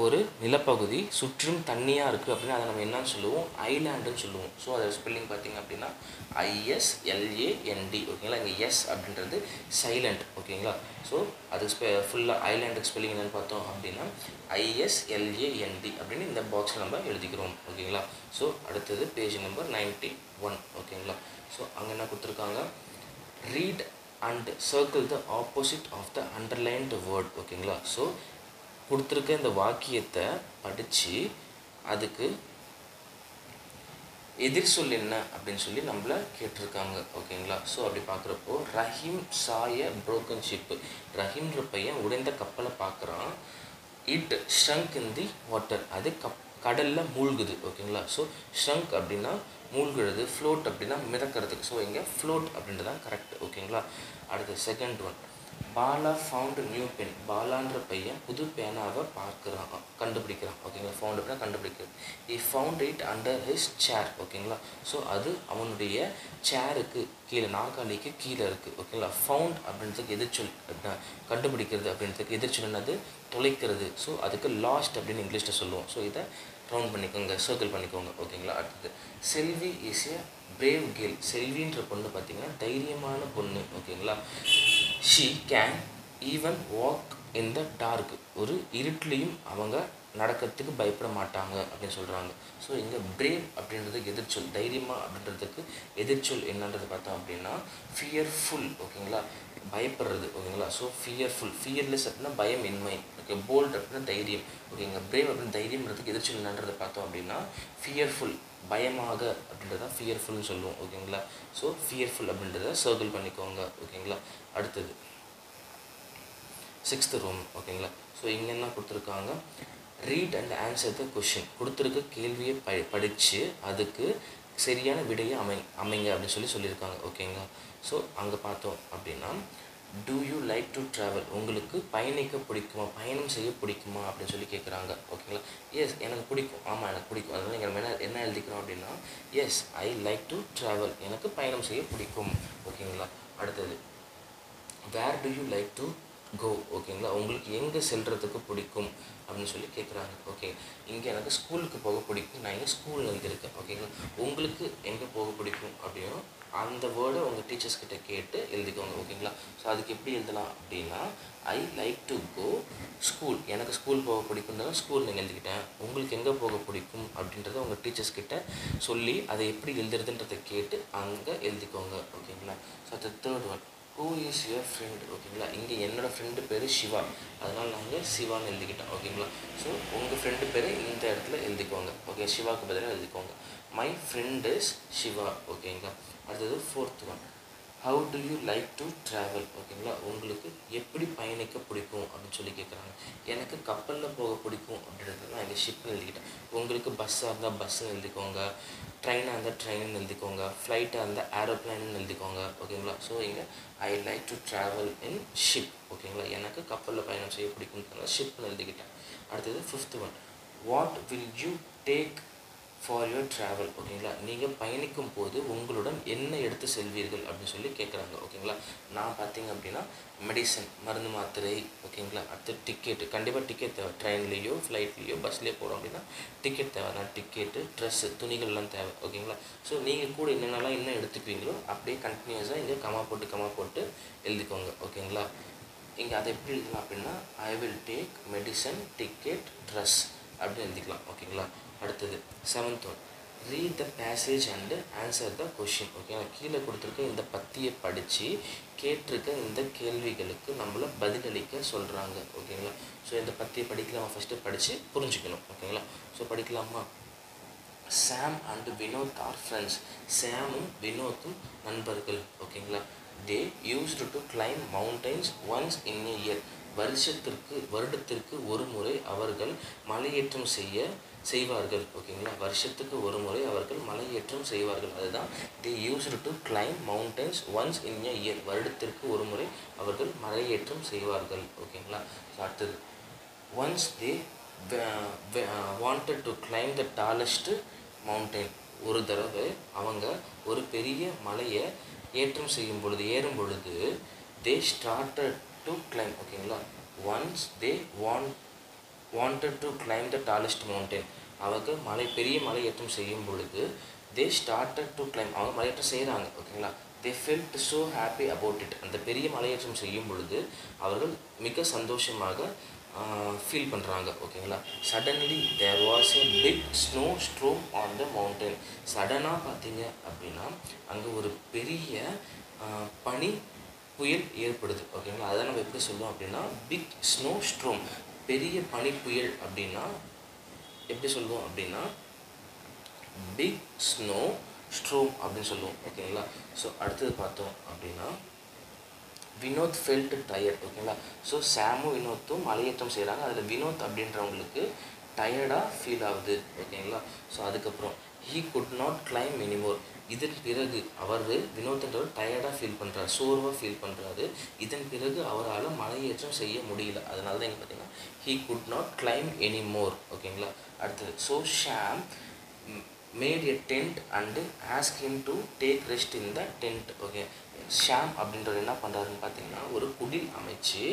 ஒரு நிலப்பகுதி சுற்றும் தண்ணியாக இருக்குது அப்படின்னா அதை நம்ம என்னன்னு சொல்லுவோம், ஐலாண்டுன்னு சொல்லுவோம். ஸோ அதோட ஸ்பெல்லிங் பார்த்திங்க அப்படின்னா ISLAND. ஓகேங்களா. இங்கே எஸ் அப்படின்றது சைலண்ட். ஓகேங்களா. ஸோ அது ஃபுல்லாக ஐலாண்டுக்கு ஸ்பெல்லிங் என்னென்னு பார்த்தோம் அப்படின்னா ISLAND அப்படின்னு இந்த பாக்ஸில் நம்ம எழுதிக்கிறோம். ஓகேங்களா. ஸோ அடுத்தது பேஜ் நம்பர் 91. ஓகேங்களா. ஸோ அங்கே என்ன கொடுத்துருக்காங்க, read and circle the opposite of the underlined word. ஓகேங்களா. ஸோ கொடுத்துருக்க இந்த வாக்கியத்தை படித்து அதுக்கு எதிர் சொல் என்ன அப்படின்னு சொல்லி நம்மளை கேட்டிருக்காங்க. ஓகேங்களா. ஸோ அப்படி பார்க்குறப்போ ரஹீம் சாய புரோக்கன் ஷிப்பு. ரஹீம்ன்ற பையன் உடைந்த கப்பலை பார்க்குறான். It shrunk in the water. அது கடலில் மூழ்குது. ஓகேங்களா. ஸோ ஷ்ரங்க் அப்படின்னா மூழ்குறது, ஃப்ளோட் அப்படின்னா மிதக்கிறதுக்கு. ஸோ இங்கே ஃப்ளோட் அப்படின்றது தான் கரெக்ட். ஓகேங்களா. அடுத்து second one, Bala found new pen. பாலான்ற பையன் புது பேனாவை கண்டுபிடிக்கிறான். ஓகேங்களா. ஃபவுண்ட் அப்படின்னா கண்டுபிடிக்கிறது. he found it under his chair. ஓகேங்களா. ஸோ அது அவனுடைய சேருக்கு கீழே, நாற்காலிக்கு கீழே இருக்குது. ஓகேங்களா. ஃபவுண்ட் அப்படின்றதுக்கு எதிர்ச்சொல் கண்டுபிடிக்கிறது அப்படின்றதுக்கு எதிர்ச்சொல் என்னது, தொலைக்கிறது. ஸோ அதுக்கு லாஸ்ட் அப்படின்னு இங்கிலீஷில் சொல்லுவோம். ஸோ இதை ரவுண்ட் பண்ணிக்கோங்க, சர்க்கிள் பண்ணிக்கோங்க. ஓகேங்களா. அடுத்தது Selvi is a brave girl. செல்வின்ற பொண்ணு பார்த்திங்கன்னா தைரியமான பொண்ணு. ஓகேங்களா. She can even walk in the dark. ஒரு இருட்டிலையும் அவங்க நடக்கிறதுக்கு பயப்பட மாட்டாங்க அப்படின்னு சொல்கிறாங்க. ஸோ இங்கே பிரேவ் அப்படின்றதுக்கு எதிர்ச்சொல், தைரியமாக அப்படின்றதுக்கு எதிர்ச்சொல் என்னன்றது பார்த்தோம் அப்படின்னா ஃபியர்ஃபுல். ஓகேங்களா. பயப்படுறது. ஓகேங்களா. ஸோ ஃபியர்ஃபுல், ஃபியர்லெஸ் அப்படின்னா பயமின்மை. ஓகே. போல்ட் அப்படின்னா தைரியம். ஓகேங்க. பிரேவ் அப்படின்னு தைரியம்ன்றதுக்கு எதிர்ச்சொல் என்னன்றதை பார்த்தோம் அப்படின்னா ஃபியர்ஃபுல், பயமாக அப்படின்றத ஃபியர்ஃபுல்னு சொல்லுவோம். ஓகேங்களா. ஸோ ஃபியர்ஃபுல் அப்படின்றத சர்க்கிள் பண்ணிக்கோங்க. ஓகேங்களா. அடுத்தது 6th ரோம். ஓகேங்களா. ஸோ இங்கே என்ன கொடுத்துருக்காங்க, read and answer the question. கொடுத்துருக்க கேள்வியை படித்து அதுக்கு சரியான விடையை அமைங்க அப்படின்னு சொல்லியிருக்காங்க. ஓகேங்களா. ஸோ அங்கே பார்த்தோம் அப்படின்னா do you like to travel, உங்களுக்கு பயணிக்க பிடிக்குமா, பயணம் செய்ய பிடிக்குமா அப்படின்னு சொல்லி கேட்குறாங்க. ஓகேங்களா. எஸ் எனக்கு பிடிக்கும், ஆமாம் எனக்கு பிடிக்கும். அதனால் நீங்கள் என்ன எழுதிக்கிறோம் அப்படின்னா yes I like to travel, எனக்கு பயணம் செய்ய பிடிக்கும். ஓகேங்களா. அடுத்தது where do you like to go, ஓகேங்களா, உங்களுக்கு எங்கே செல்கிறதுக்கு பிடிக்கும் அப்படின்னு சொல்லி கேட்குறாங்க. ஓகே, இங்கே எனக்கு ஸ்கூலுக்கு போக பிடிக்கும், நான் இங்கே ஸ்கூல் எழுதியிருக்கேன். ஓகேங்களா. உங்களுக்கு எங்கே போக பிடிக்கும் அப்படின்னா அந்த வேர்டை உங்கள் டீச்சர்ஸ்கிட்ட கேட்டு எழுதிக்கோங்க. ஓகேங்களா. ஸோ அதுக்கு எப்படி எழுதலாம் அப்படின்னா I like to go school, எனக்கு ஸ்கூல் போக பிடிக்கும்னால ஸ்கூல் நீங்கள் எழுதிக்கிட்டேன். உங்களுக்கு எங்கே போக பிடிக்கும் அப்படின்றத உங்கள் டீச்சர்ஸ்கிட்ட சொல்லி அதை எப்படி எழுதுறதுன்றதை கேட்டு அங்கே எழுதிக்கோங்க. ஓகேங்களா. ஸோ அது third one, who is your friend. ஓகேங்களா. இங்கே என்னோடய ஃப்ரெண்டு பேர் சிவா, அதனால் நான் இங்கே சிவான்னு எழுதிக்கிட்டேன். ஓகேங்களா. ஸோ உங்கள் ஃப்ரெண்டு பேர் இந்த இடத்துல எழுதிக்கோங்க. ஓகே, சிவாவுக்கு பதிலாக எழுதிக்கோங்க. My friend is Shiva. ஓகேங்களா. அடுத்தது fourth one, how do you like to travel. ஓகேங்களா. உங்களுக்கு எப்படி பயணிக்க பிடிக்கும் அப்படின்னு சொல்லி கேட்குறாங்க. எனக்கு கப்பலில் போக பிடிக்கும் அப்படின்றது நான் இங்கே ஷிப்னு எழுதிக்கிட்டேன். உங்களுக்கு பஸ்ஸாக இருந்தால் பஸ்ஸுன்னு எழுதிக்கோங்க, ட்ரெயினாக இருந்தால் ட்ரெயின்னு எழுதிக்கோங்க, ஃப்ளைட்டாக இருந்தால் ஏரோப்ளைன்னு எழுதிக்கோங்க. ஓகேங்களா. ஸோ இங்கே I like to travel in ship. ஓகேங்களா. எனக்கு கப்பலில் பயணம் செய்ய பிடிக்கும்னு ஷிப்னு எழுதிக்கிட்டேன். அடுத்தது fifth one, what will you take for your travel. ஓகேங்களா. நீங்கள் பயணிக்கும் போது உங்களுடன் என்ன எடுத்து செல்வீர்கள் அப்படின்னு சொல்லி கேட்குறாங்க. ஓகேங்களா. நான் பார்த்தீங்க அப்படின்னா மெடிசன், மருந்து மாத்திரை. ஓகேங்களா. அடுத்து டிக்கெட்டு, கண்டிப்பாக டிக்கெட் தேவை. ட்ரெயின்லேயோ ஃப்ளைட்லேயோ பஸ்லேயோ போகிறோம் அப்படின்னா டிக்கெட் தேவை. நான் டிக்கெட்டு, ட்ரெஸ்ஸு, துணிகள்லாம் தேவை. ஓகேங்களா. ஸோ நீங்கள் கூட என்னென்னலாம் என்ன எடுத்துக்குவீங்களோ அப்படியே கண்டினியூஸாக இங்கே கமா போட்டு எழுதிக்கோங்க. ஓகேங்களா. இங்கே அதை எப்படி எழுதலாம் அப்படின்னா I will take medicine, ticket, dress அப்படின்னு எழுதிக்கலாம். ஓகேங்களா. அடுத்தது seventh one, read the passage and answer the question. ஓகேங்களா. கீழே கொடுத்துருக்க இந்த பத்தியை படித்து கேட்டிருக்க இந்த கேள்விகளுக்கு நம்மளை பதிலளிக்க சொல்கிறாங்க. ஓகேங்களா. ஸோ இந்த பத்தியை படிக்கலாம், ஃபஸ்ட்டு படித்து புரிஞ்சுக்கணும். ஓகேங்களா. ஸோ படிக்கலாமா. சாம் அண்டு வினோத் ஆர் ஃப்ரெண்ட்ஸ். சாமும் வினோத்தும் நண்பர்கள். ஓகேங்களா. தே used to claim mountains once in a year. வருடத்திற்கு ஒரு முறை அவர்கள் மலையேற்றம் செய்வார்கள். ஓகேங்களா. வருஷத்துக்கு ஒரு முறை அவர்கள் மலையேற்றம் செய்வார்கள். அதுதான் தே used to claim mountains once in a year. வருடத்திற்கு ஒரு முறை அவர்கள் மலையேற்றம் செய்வார்கள். ஓகேங்களா. அடுத்தது once they wanted to claim the tallest mountain. ஒரு தடவை அவங்க ஒரு பெரிய மலையை ஏறும் பொழுது தே ஸ்டார்டட் டு கிளைம். ஓகேங்களா. Once they wanted to claim the tallest mountain. அவங்க பெரிய மலையேற்றம் செய்யும் பொழுது தே ஸ்டார்டட் டு கிளைம், அவங்க மலையேற்றம் செய்கிறாங்க. ஓகேங்களா. They felt so happy about it. அந்த பெரிய மலையேற்றம் செய்யும் பொழுது அவர்கள் மிக சந்தோஷமாக ஃபீல் பண்ணுறாங்க. ஓகேங்களா. Suddenly there was a big snow storm on the mountain. சடனாக பார்த்தீங்க அப்படின்னா அங்கே ஒரு பெரிய பனி புயல் ஏற்படுது. ஓகேங்களா. அதை நம்ம எப்படி சொல்லுவோம் அப்படின்னா பிக் ஸ்னோ ஸ்ட்ரோம், பெரிய பனி புயல் அப்படின்னா எப்படி சொல்லுவோம் அப்படின்னா பிக் ஸ்னோ ஸ்ட்ரோம் அப்படின்னு சொல்லுவோம். ஓகேங்களா. ஸோ அடுத்தது பார்த்தோம் அப்படின்னா வினோத் ஃபெல்ட் டயர்ட். ஓகேங்களா. ஸோ சாமும் வினோத்தும் மலையேற்றம் செய்கிறாங்க. அதில் வினோத் அப்படின்றவங்களுக்கு டயர்டாக ஃபீல் ஆகுது. ஓகேங்களா. ஸோ அதுக்கப்புறம் he could not climb anymore. இதன் பிறகு வினோத்ன்றவர் டயர்டாக ஃபீல் பண்ணுறாரு, சோர்வாக ஃபீல் பண்ணுறாரு. இதன் பிறகு அவரால் மலையேற்றம் செய்ய முடியல. அதனால தான் இங்கே பார்த்தீங்கன்னா he could not climb anymore. ஓகேங்களா. அடுத்தது so Sham made a tent and ask him to take rest in the tent. Okay, Sham அப்படின்றவர் என்ன பண்ணுறாருன்னு பார்த்தீங்கன்னா ஒரு குடில் அமைச்சு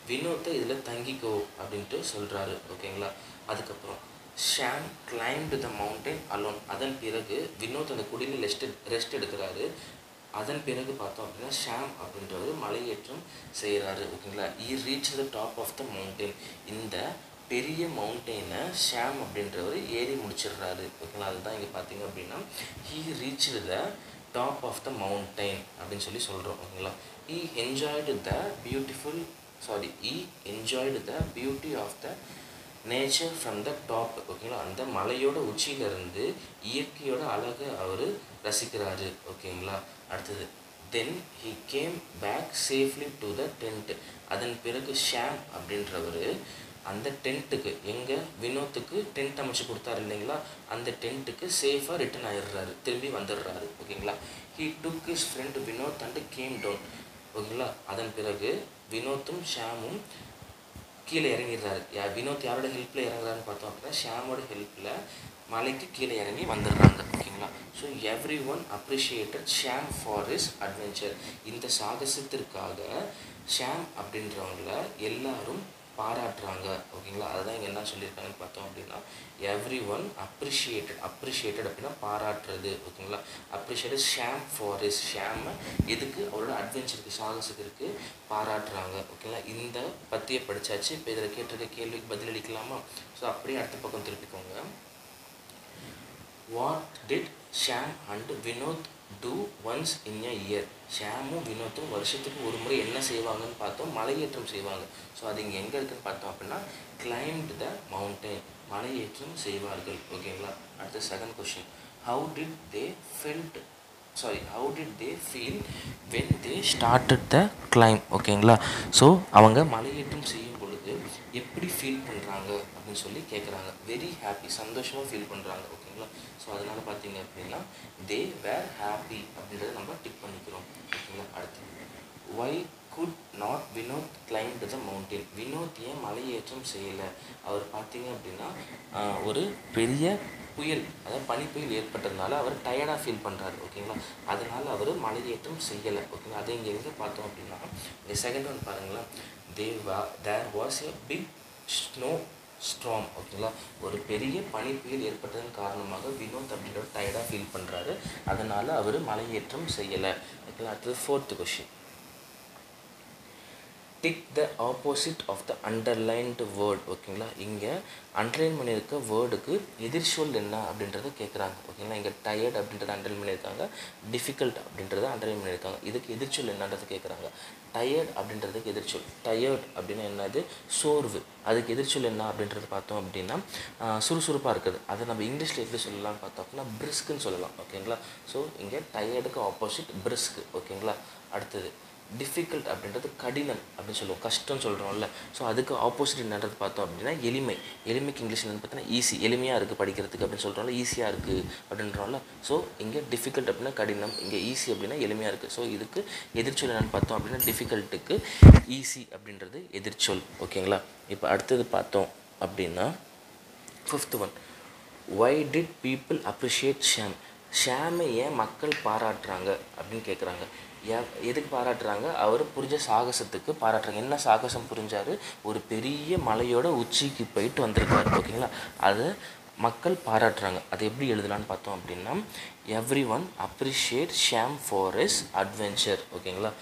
வினோத்தை இதில் தங்கிக்கோ அப்படின்ட்டு சொல்கிறாரு. ஓகேங்களா. அதுக்கப்புறம் Sham climbed the mountain alone. அதன் பிறகு வினோத் அந்த குடிலில் ரெஸ்ட் எடுக்கிறாரு. அதன் பிறகு பார்த்தோம் அப்படின்னா ஷாம் அப்படின்றவர் மலையேற்றம் செய்கிறாரு. ஓகேங்களா. He reach the top of the mountain. இந்த பெரிய மவுண்டெயினை ஷாம் அப்படின்றவர் ஏறி முடிச்சிடுறாரு. ஓகேங்களா. அதுதான் இங்கே பார்த்தீங்க அப்படின்னா he reach the top of the mountain அப்படின்னு சொல்கிறோம். ஓகேங்களா. He enjoyed the beauty of the nature from the top. ஓகேங்களா. அந்த மலையோட உச்சியிலிருந்து இயற்கையோட அழகை அவர் ரசிக்கிறாரு. ஓகேங்களா. அடுத்தது then he came back safely to the tent. அதன் பிறகு ஷாம் அப்படின்றவர் அந்த டென்ட்டுக்கு, எங்கே வினோத்துக்கு டென்ட் அமைச்சு கொடுத்தாரு இல்லைங்களா, அந்த டென்ட்டுக்கு சேஃபாக ரிட்டன் ஆயிடுறாரு, திரும்பி வந்துடுறாரு. ஓகேங்களா. He took his friend Vinod and came down. ஓகேங்களா. அதன் பிறகு வினோத்தும் ஷாமும் கீழே இறங்கிடுறாரு. வினோத் யாரோட ஹெல்ப்பில் இறங்குறாருன்னு பார்த்தோம் அப்படின்னா ஷாமோட ஹெல்ப்பில் மலைக்கு கீழே இறங்கி வந்துடுறாங்க. ஓகேங்களா. So every one appreciated Sham for his adventure. இந்த சாகசத்திற்காக ஷாம் அப்படின்றவங்கள எல்லாரும் பாராட்டுறாங்க. ஓகேங்களா. அதுதான் இங்கே என்ன சொல்லியிருக்காங்கன்னு பார்த்தோம் அப்படின்னா எவ்ரி ஒன் அப்ரிஷியேட்டட் அப்படின்னா பாராட்டுறது. ஓகேங்களா. அப்ரிஷியேட்டட் ஷாம் ஃபார் ஹிஸ், ஷாமை எதுக்கு அவரோட அட்வென்ச்சருக்கு சாகசத்திற்கு பாராட்டுறாங்க. ஓகேங்களா. இந்த பற்றியை படித்தாச்சு. இப்போ இதில் கேட்டிருக்க கேள்விக்கு பதிலளிக்கலாமா? ஸோ அப்படியே அடுத்த பக்கம் திருப்பிக்கோங்க. What did Sham and Vinod do once in a year? ஷாமும் வினோத்தும் வருஷத்துக்கு ஒரு முறை என்ன செய்வாங்கன்னு பார்த்தோம், மலையேற்றம் செய்வாங்க. ஸோ அது இங்கே எங்கே இருக்குன்னு பார்த்தோம் அப்படின்னா கிளைம்ட் த மவுண்டைன், மலையேற்றம் செய்வார்கள். ஓகேங்களா. அடுத்த second question, how did they feel when they started the climb? ஓகேங்களா. ஸோ அவங்க மலையேற்றம் செய்யும் பொழுது எப்படி ஃபீல் பண்ணுறாங்க அப்படின்னு சொல்லி கேட்குறாங்க. வெரி ஹாப்பி, சந்தோஷமாக ஃபீல் பண்ணுறாங்க. ஓகேங்களா. ஸோ அதனால் பார்த்தீங்க அப்படின்னா தே வேர் ஹாப்பி அப்படின்றத நம்ம டிக் பண்ணிக்கிறோம். ஓகேங்களா. அடுத்து, why could not Vinod climb the mountain? Vinod ஏன் மலையேற்றம் செய்யலை? அவர் பார்த்தீங்க அப்படின்னா ஒரு பெரிய புயல், அதாவது பனிப்புயல் ஏற்பட்டதுனால அவர் டயர்டாக ஃபீல் பண்ணுறாரு. ஓகேங்களா. அதனால் அவர் மலையேற்றம் செய்யலை. ஓகேங்களா. அதை இங்கே எங்கே பார்த்தோம் அப்படின்னா இந்த செகண்ட் ஒன் பாருங்களேன். There was a big snow storm. ஓகேங்களா. ஒரு பெரிய பனிப்புயல் ஏற்பட்டதன் காரணமாக வினோத் அப்படின்ற டயர்டாக ஃபீல் பண்ணுறாரு. அதனால் அவர் மலையேற்றம் செய்யலை. ஓகேங்களா. அடுத்தது fourth question, tick the opposite of the underlined word. ஓகேங்களா. இங்கே அண்டர்லைன் பண்ணியிருக்க வேர்டுக்கு எதிர்ச்சொல் என்ன அப்படின்றத கேட்குறாங்க. ஓகேங்களா. இங்கே டயர்ட் அப்படின்றத அண்டர்லைன் பண்ணியிருக்காங்க, டிஃபிகல்ட் அப்படின்றத அண்டர்லைன் பண்ணியிருக்காங்க. இதுக்கு எதிர்ச்சொல் என்னன்றது கேட்குறாங்க. டயர்ட் அப்படின்றதுக்கு எதிர்ச்சொல், டயர்ட் அப்படின்னா என்னது, சோர்வு. அதுக்கு எதிர்ச்சொல் என்ன அப்படின்றது பார்த்தோம் அப்படின்னா சுறுசுறுப்பாக இருக்குது. அதை நம்ம இங்கிலீஷில் எப்படி சொல்லலாம்னு பார்த்தோம் அப்படின்னா பிரிஸ்க்குன்னு சொல்லலாம். ஓகேங்களா. ஸோ இங்கே டயர்டுக்கு ஆப்போசிட் பிரிஸ்க்கு. ஓகேங்களா. அடுத்தது, டிஃபிகல்ட் அப்படின்றது கடினம் அப்படின்னு சொல்லுவோம், கஷ்டம் சொல்கிறோம்ல. ஸோ அதுக்கு ஆப்போசிட் என்னன்றது பார்த்தோம் அப்படின்னா எளிமை. எளிமைக்கு இங்கிலீஷில் வந்து பார்த்தீங்கன்னா ஈஸி, எளிமையாக இருக்குது படிக்கிறதுக்கு அப்படின்னு சொல்கிறோம்ல, ஈஸியாக இருக்குது அப்படின்றோம்ல. ஸோ இங்கே டிஃபிகல்ட் அப்படின்னா கடினம், இங்கே ஈஸி அப்படின்னா எளிமையாக இருக்குது. ஸோ இதுக்கு எதிர்ச்சொல் என்னென்னு பார்த்தோம் அப்படின்னா டிஃபிகல்ட்டுக்கு ஈஸி அப்படின்றது எதிர்ச்சொல். ஓகேங்களா. இப்போ அடுத்தது பார்த்தோம் அப்படின்னா fifth one, why did people appreciate Sham? ஷாமை ஏன் மக்கள் பாராட்டுறாங்க அப்படின்னு கேட்குறாங்க. எதுக்கு பாராட்டுறாங்க? அவர் புரிஞ்ச சாகசத்துக்கு பாராட்டுறாங்க. என்ன சாகசம் புரிஞ்சார்? ஒரு பெரிய மலையோட உச்சிக்கு போயிட்டு வந்திருக்காரு. ஓகேங்களா. அதை மக்கள் பாராட்டுறாங்க. அதை எப்படி எழுதலான்னு பார்த்தோம் அப்படின்னா every one appreciate Sham for his adventure. ஓகேங்களா.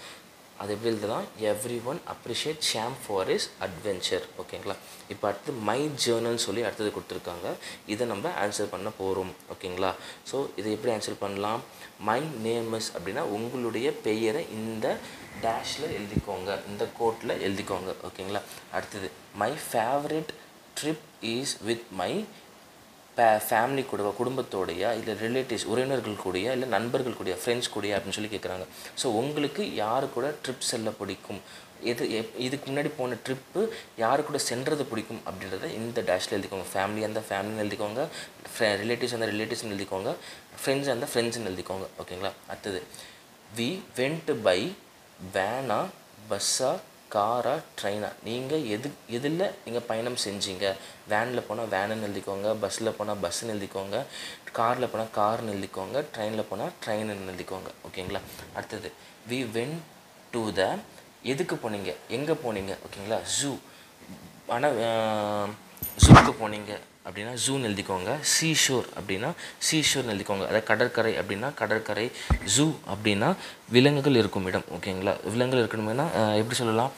அது எப்படி எழுதலாம்? Every one appreciate Sham for his adventure. ஓகேங்களா. இப்போ அடுத்து மை ஜேர்னல்னு சொல்லி அடுத்தது கொடுத்துருக்காங்க. இதை நம்ம ஆன்சர் பண்ண போகிறோம். ஓகேங்களா. ஸோ இதை எப்படி ஆன்சர் பண்ணலாம்? மை நேம் இஸ் அப்படின்னா உங்களுடைய பெயரை இந்த டேஷில் எழுதிக்கோங்க, இந்த கோட்டில் எழுதிக்கோங்க. ஓகேங்களா. அடுத்தது, my favourite trip is with my family கூட, குடும்பத்தோடையா இல்லை ரிலேட்டிவ்ஸ் உறவினர்கள் கூடயா இல்லை நண்பர்கள் கூடயா ஃப்ரெண்ட்ஸ் கூடயா அப்படின்னு சொல்லி கேட்குறாங்க. ஸோ உங்களுக்கு யாரு கூட ட்ரிப் செல்ல பிடிக்கும், இதுக்கு முன்னாடி போன ட்ரிப்பு யாரு கூட சென்றது பிடிக்கும் அப்படின்றத இந்த டேஷில் எழுதிக்கோங்க. ஃபேமிலி அந்த ஃபேமிலின்னு எழுதிக்கோங்க, ரிலேட்டிவ்ஸ் அந்த ரிலேட்டிவ்ஸ்னு எழுதிக்கோங்க, ஃப்ரெண்ட்ஸ் அந்த ஃப்ரெண்ட்ஸ்னு எழுதிக்கோங்க. ஓகேங்களா. அடுத்தது, வி வெண்ட் பை வேனா பஸ்ஸா காரா ட்ரெயினா? நீங்கள் எதில் நீங்கள் பயணம் செஞ்சீங்க? வேனில் போனால் வேனுன்னு எழுதிக்கோங்க, பஸ்ஸில் போனால் பஸ்ஸுன்னு எழுதிக்கோங்க, காரில் போனால் கார்னு எழுதிக்கோங்க, ட்ரெயினில் போனால் ட்ரெயின்னு எழுதிக்கோங்க. ஓகேங்களா. அடுத்தது, வி வென் டு த, எதுக்கு போனீங்க, எங்கே போனீங்க? ஓகேங்களா. ஜூ, ஆனால் ஜூக்கு போனீங்க அப்படின்னா ஜூன்னு எழுதிக்கோங்க. சீஷோர் அப்படின்னா சீஷோர்னு எழுதிக்கோங்க, அதாவது கடற்கரை அப்படின்னா கடற்கரை. ஜூ அப்படின்னா விலங்குகள் இருக்கும் இடம். ஓகேங்களா. விலங்குகள் இருக்கணும்னா எப்படி சொல்லலாம்?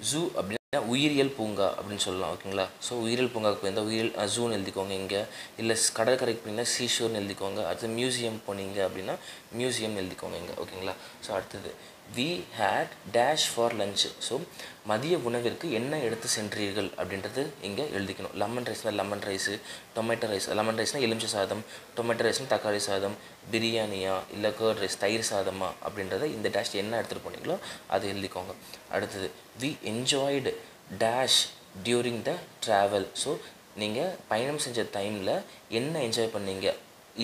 ஜூ அப்படின்னா உயிரியல் பூங்கா அப்படின்னு சொல்லலாம். ஓகேங்களா. ஸோ உயிரியல் பூங்காவுக்கு போயிருந்தால் உயிரியல் ஜூன்னு எழுதிக்கோங்க இங்கே. இல்லை கடற்கரைக்கு போனீங்கன்னா சீஷோர்னு எழுதிக்கோங்க. அடுத்து மியூசியம் போனீங்க அப்படின்னா மியூசியம் எழுதிக்கோங்க இங்கே. ஓகேங்களா. ஸோ அடுத்தது, we had dash for lunch. So மதிய உணவிற்கு என்ன எடுத்து சென்றீர்கள் அப்படின்றது இங்கே எழுதிக்கணும். லெமன் ரைஸ்னால் lemon rice, tomato rice, lemon ரைஸ்னால் எலுமிச்சை சாதம், டொமேட்டோ ரைஸ்னால் தக்காளி சாதம், பிரியாணியா இல்லை கர்ட் ரைஸ் தயிர் சாதமா அப்படின்றத இந்த டேஷ் என்ன எடுத்துகிட்டு போனீங்களோ அதை எழுதிக்கோங்க. அடுத்தது, we enjoyed dash during the travel. So நீங்கள் பயணம் செஞ்ச டைமில் என்ன என்ஜாய் பண்ணீங்க,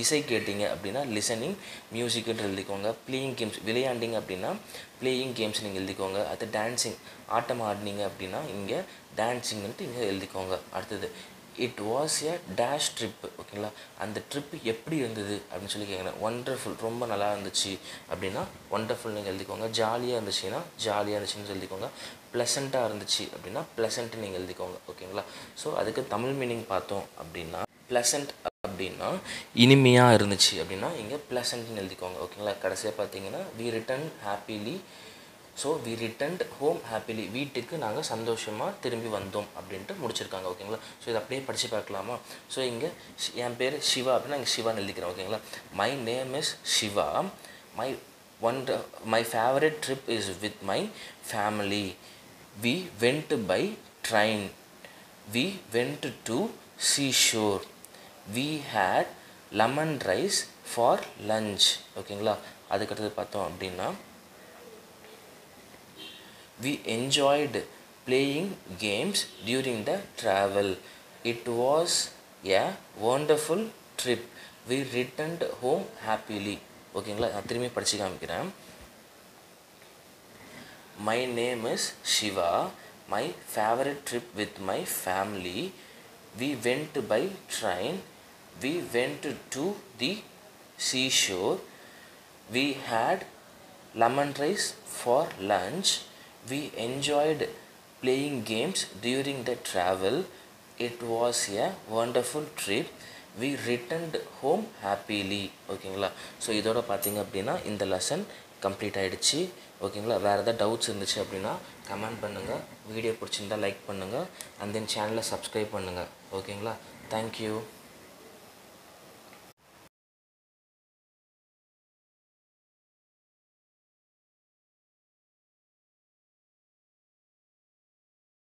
இசை கேட்டிங்க அப்படின்னா லிசனிங், மியூசிக்னு எழுதிக்கோங்க. பிளேயிங் கேம்ஸ் விளையாண்டிங்க அப்படின்னா பிளேயிங் கேம்ஸ் நீங்கள் எழுதிக்கோங்க. அது டான்ஸிங் ஆட்டம் ஆடினீங்க அப்படின்னா இங்கே டான்ஸிங்ன்ட்டு இங்கே எழுதிக்கோங்க. அடுத்தது it was a dash trip. ஓகேங்களா, அந்த ட்ரிப் எப்படி இருந்தது அப்படின்னு சொல்லி கேட்குறேன். ஒண்டர்ஃபுல், ரொம்ப நல்லா இருந்துச்சு அப்படின்னா ஒண்டர்ஃபுல் நீங்கள் எழுதிக்கோங்க. ஜாலியாக இருந்துச்சுன்னா ஜாலியாக இருந்துச்சுன்னு எழுதிக்கோங்க. ப்ளசண்ட்டாக இருந்துச்சு அப்படின்னா ப்ளசண்ட்டு நீங்கள் எழுதிக்கோங்க. ஓகேங்களா, ஸோ அதுக்கு தமிழ் மீனிங் பார்த்தோம் அப்படின்னா ப்ளசண்ட் அப்படின்னா இனிமையாக இருந்துச்சு அப்படின்னா இங்கே ப்ளசண்ட்னு எழுதிக்கோங்க. ஓகேங்களா, கடைசியாக பார்த்தீங்கன்னா we return happily. So we returned home happily, வீட்டுக்கு நாங்கள் சந்தோஷமாக திரும்பி வந்தோம் அப்படின்ட்டு முடிச்சிருக்காங்க. ஓகேங்களா, ஸோ இதை அப்படியே படித்து பார்க்கலாமா? ஸோ இங்கே என் பேர் சிவா அப்படின்னா இங்கே சிவான்னு எழுதிக்கிறேன். ஓகேங்களா, my name is Shiva, my favourite trip is with my family, we went by train, we went to seashore, we had lemon rice for lunch. ஓகேங்களா, அதுக்கடுத்தது பார்த்தோம் அப்படின்னா we enjoyed playing games during the travel, it was a wonderful trip, we returned home happily. ஓகேங்களா, நான் திரும்பி படித்து காமிக்கிறேன். My name is Shiva, my favorite trip with my family, we went by train, we went to the seashore, we had lemon rice for lunch, we enjoyed playing games during the travel, it was a wonderful trip, we returned home happily. ஓகேங்களா, so இதோட பார்த்தீங்க அப்படின்னா இந்த lesson complete ஆகிடுச்சு. ஓகேங்களா, வேறு ஏதாவது doubts இருந்துச்சு அப்படின்னா கமெண்ட் பண்ணுங்கள். வீடியோ பிடிச்சிருந்தால் லைக் பண்ணுங்கள். அண்ட் தென் சேனலை சப்ஸ்கிரைப் பண்ணுங்கள். ஓகேங்களா, தேங்க்யூ.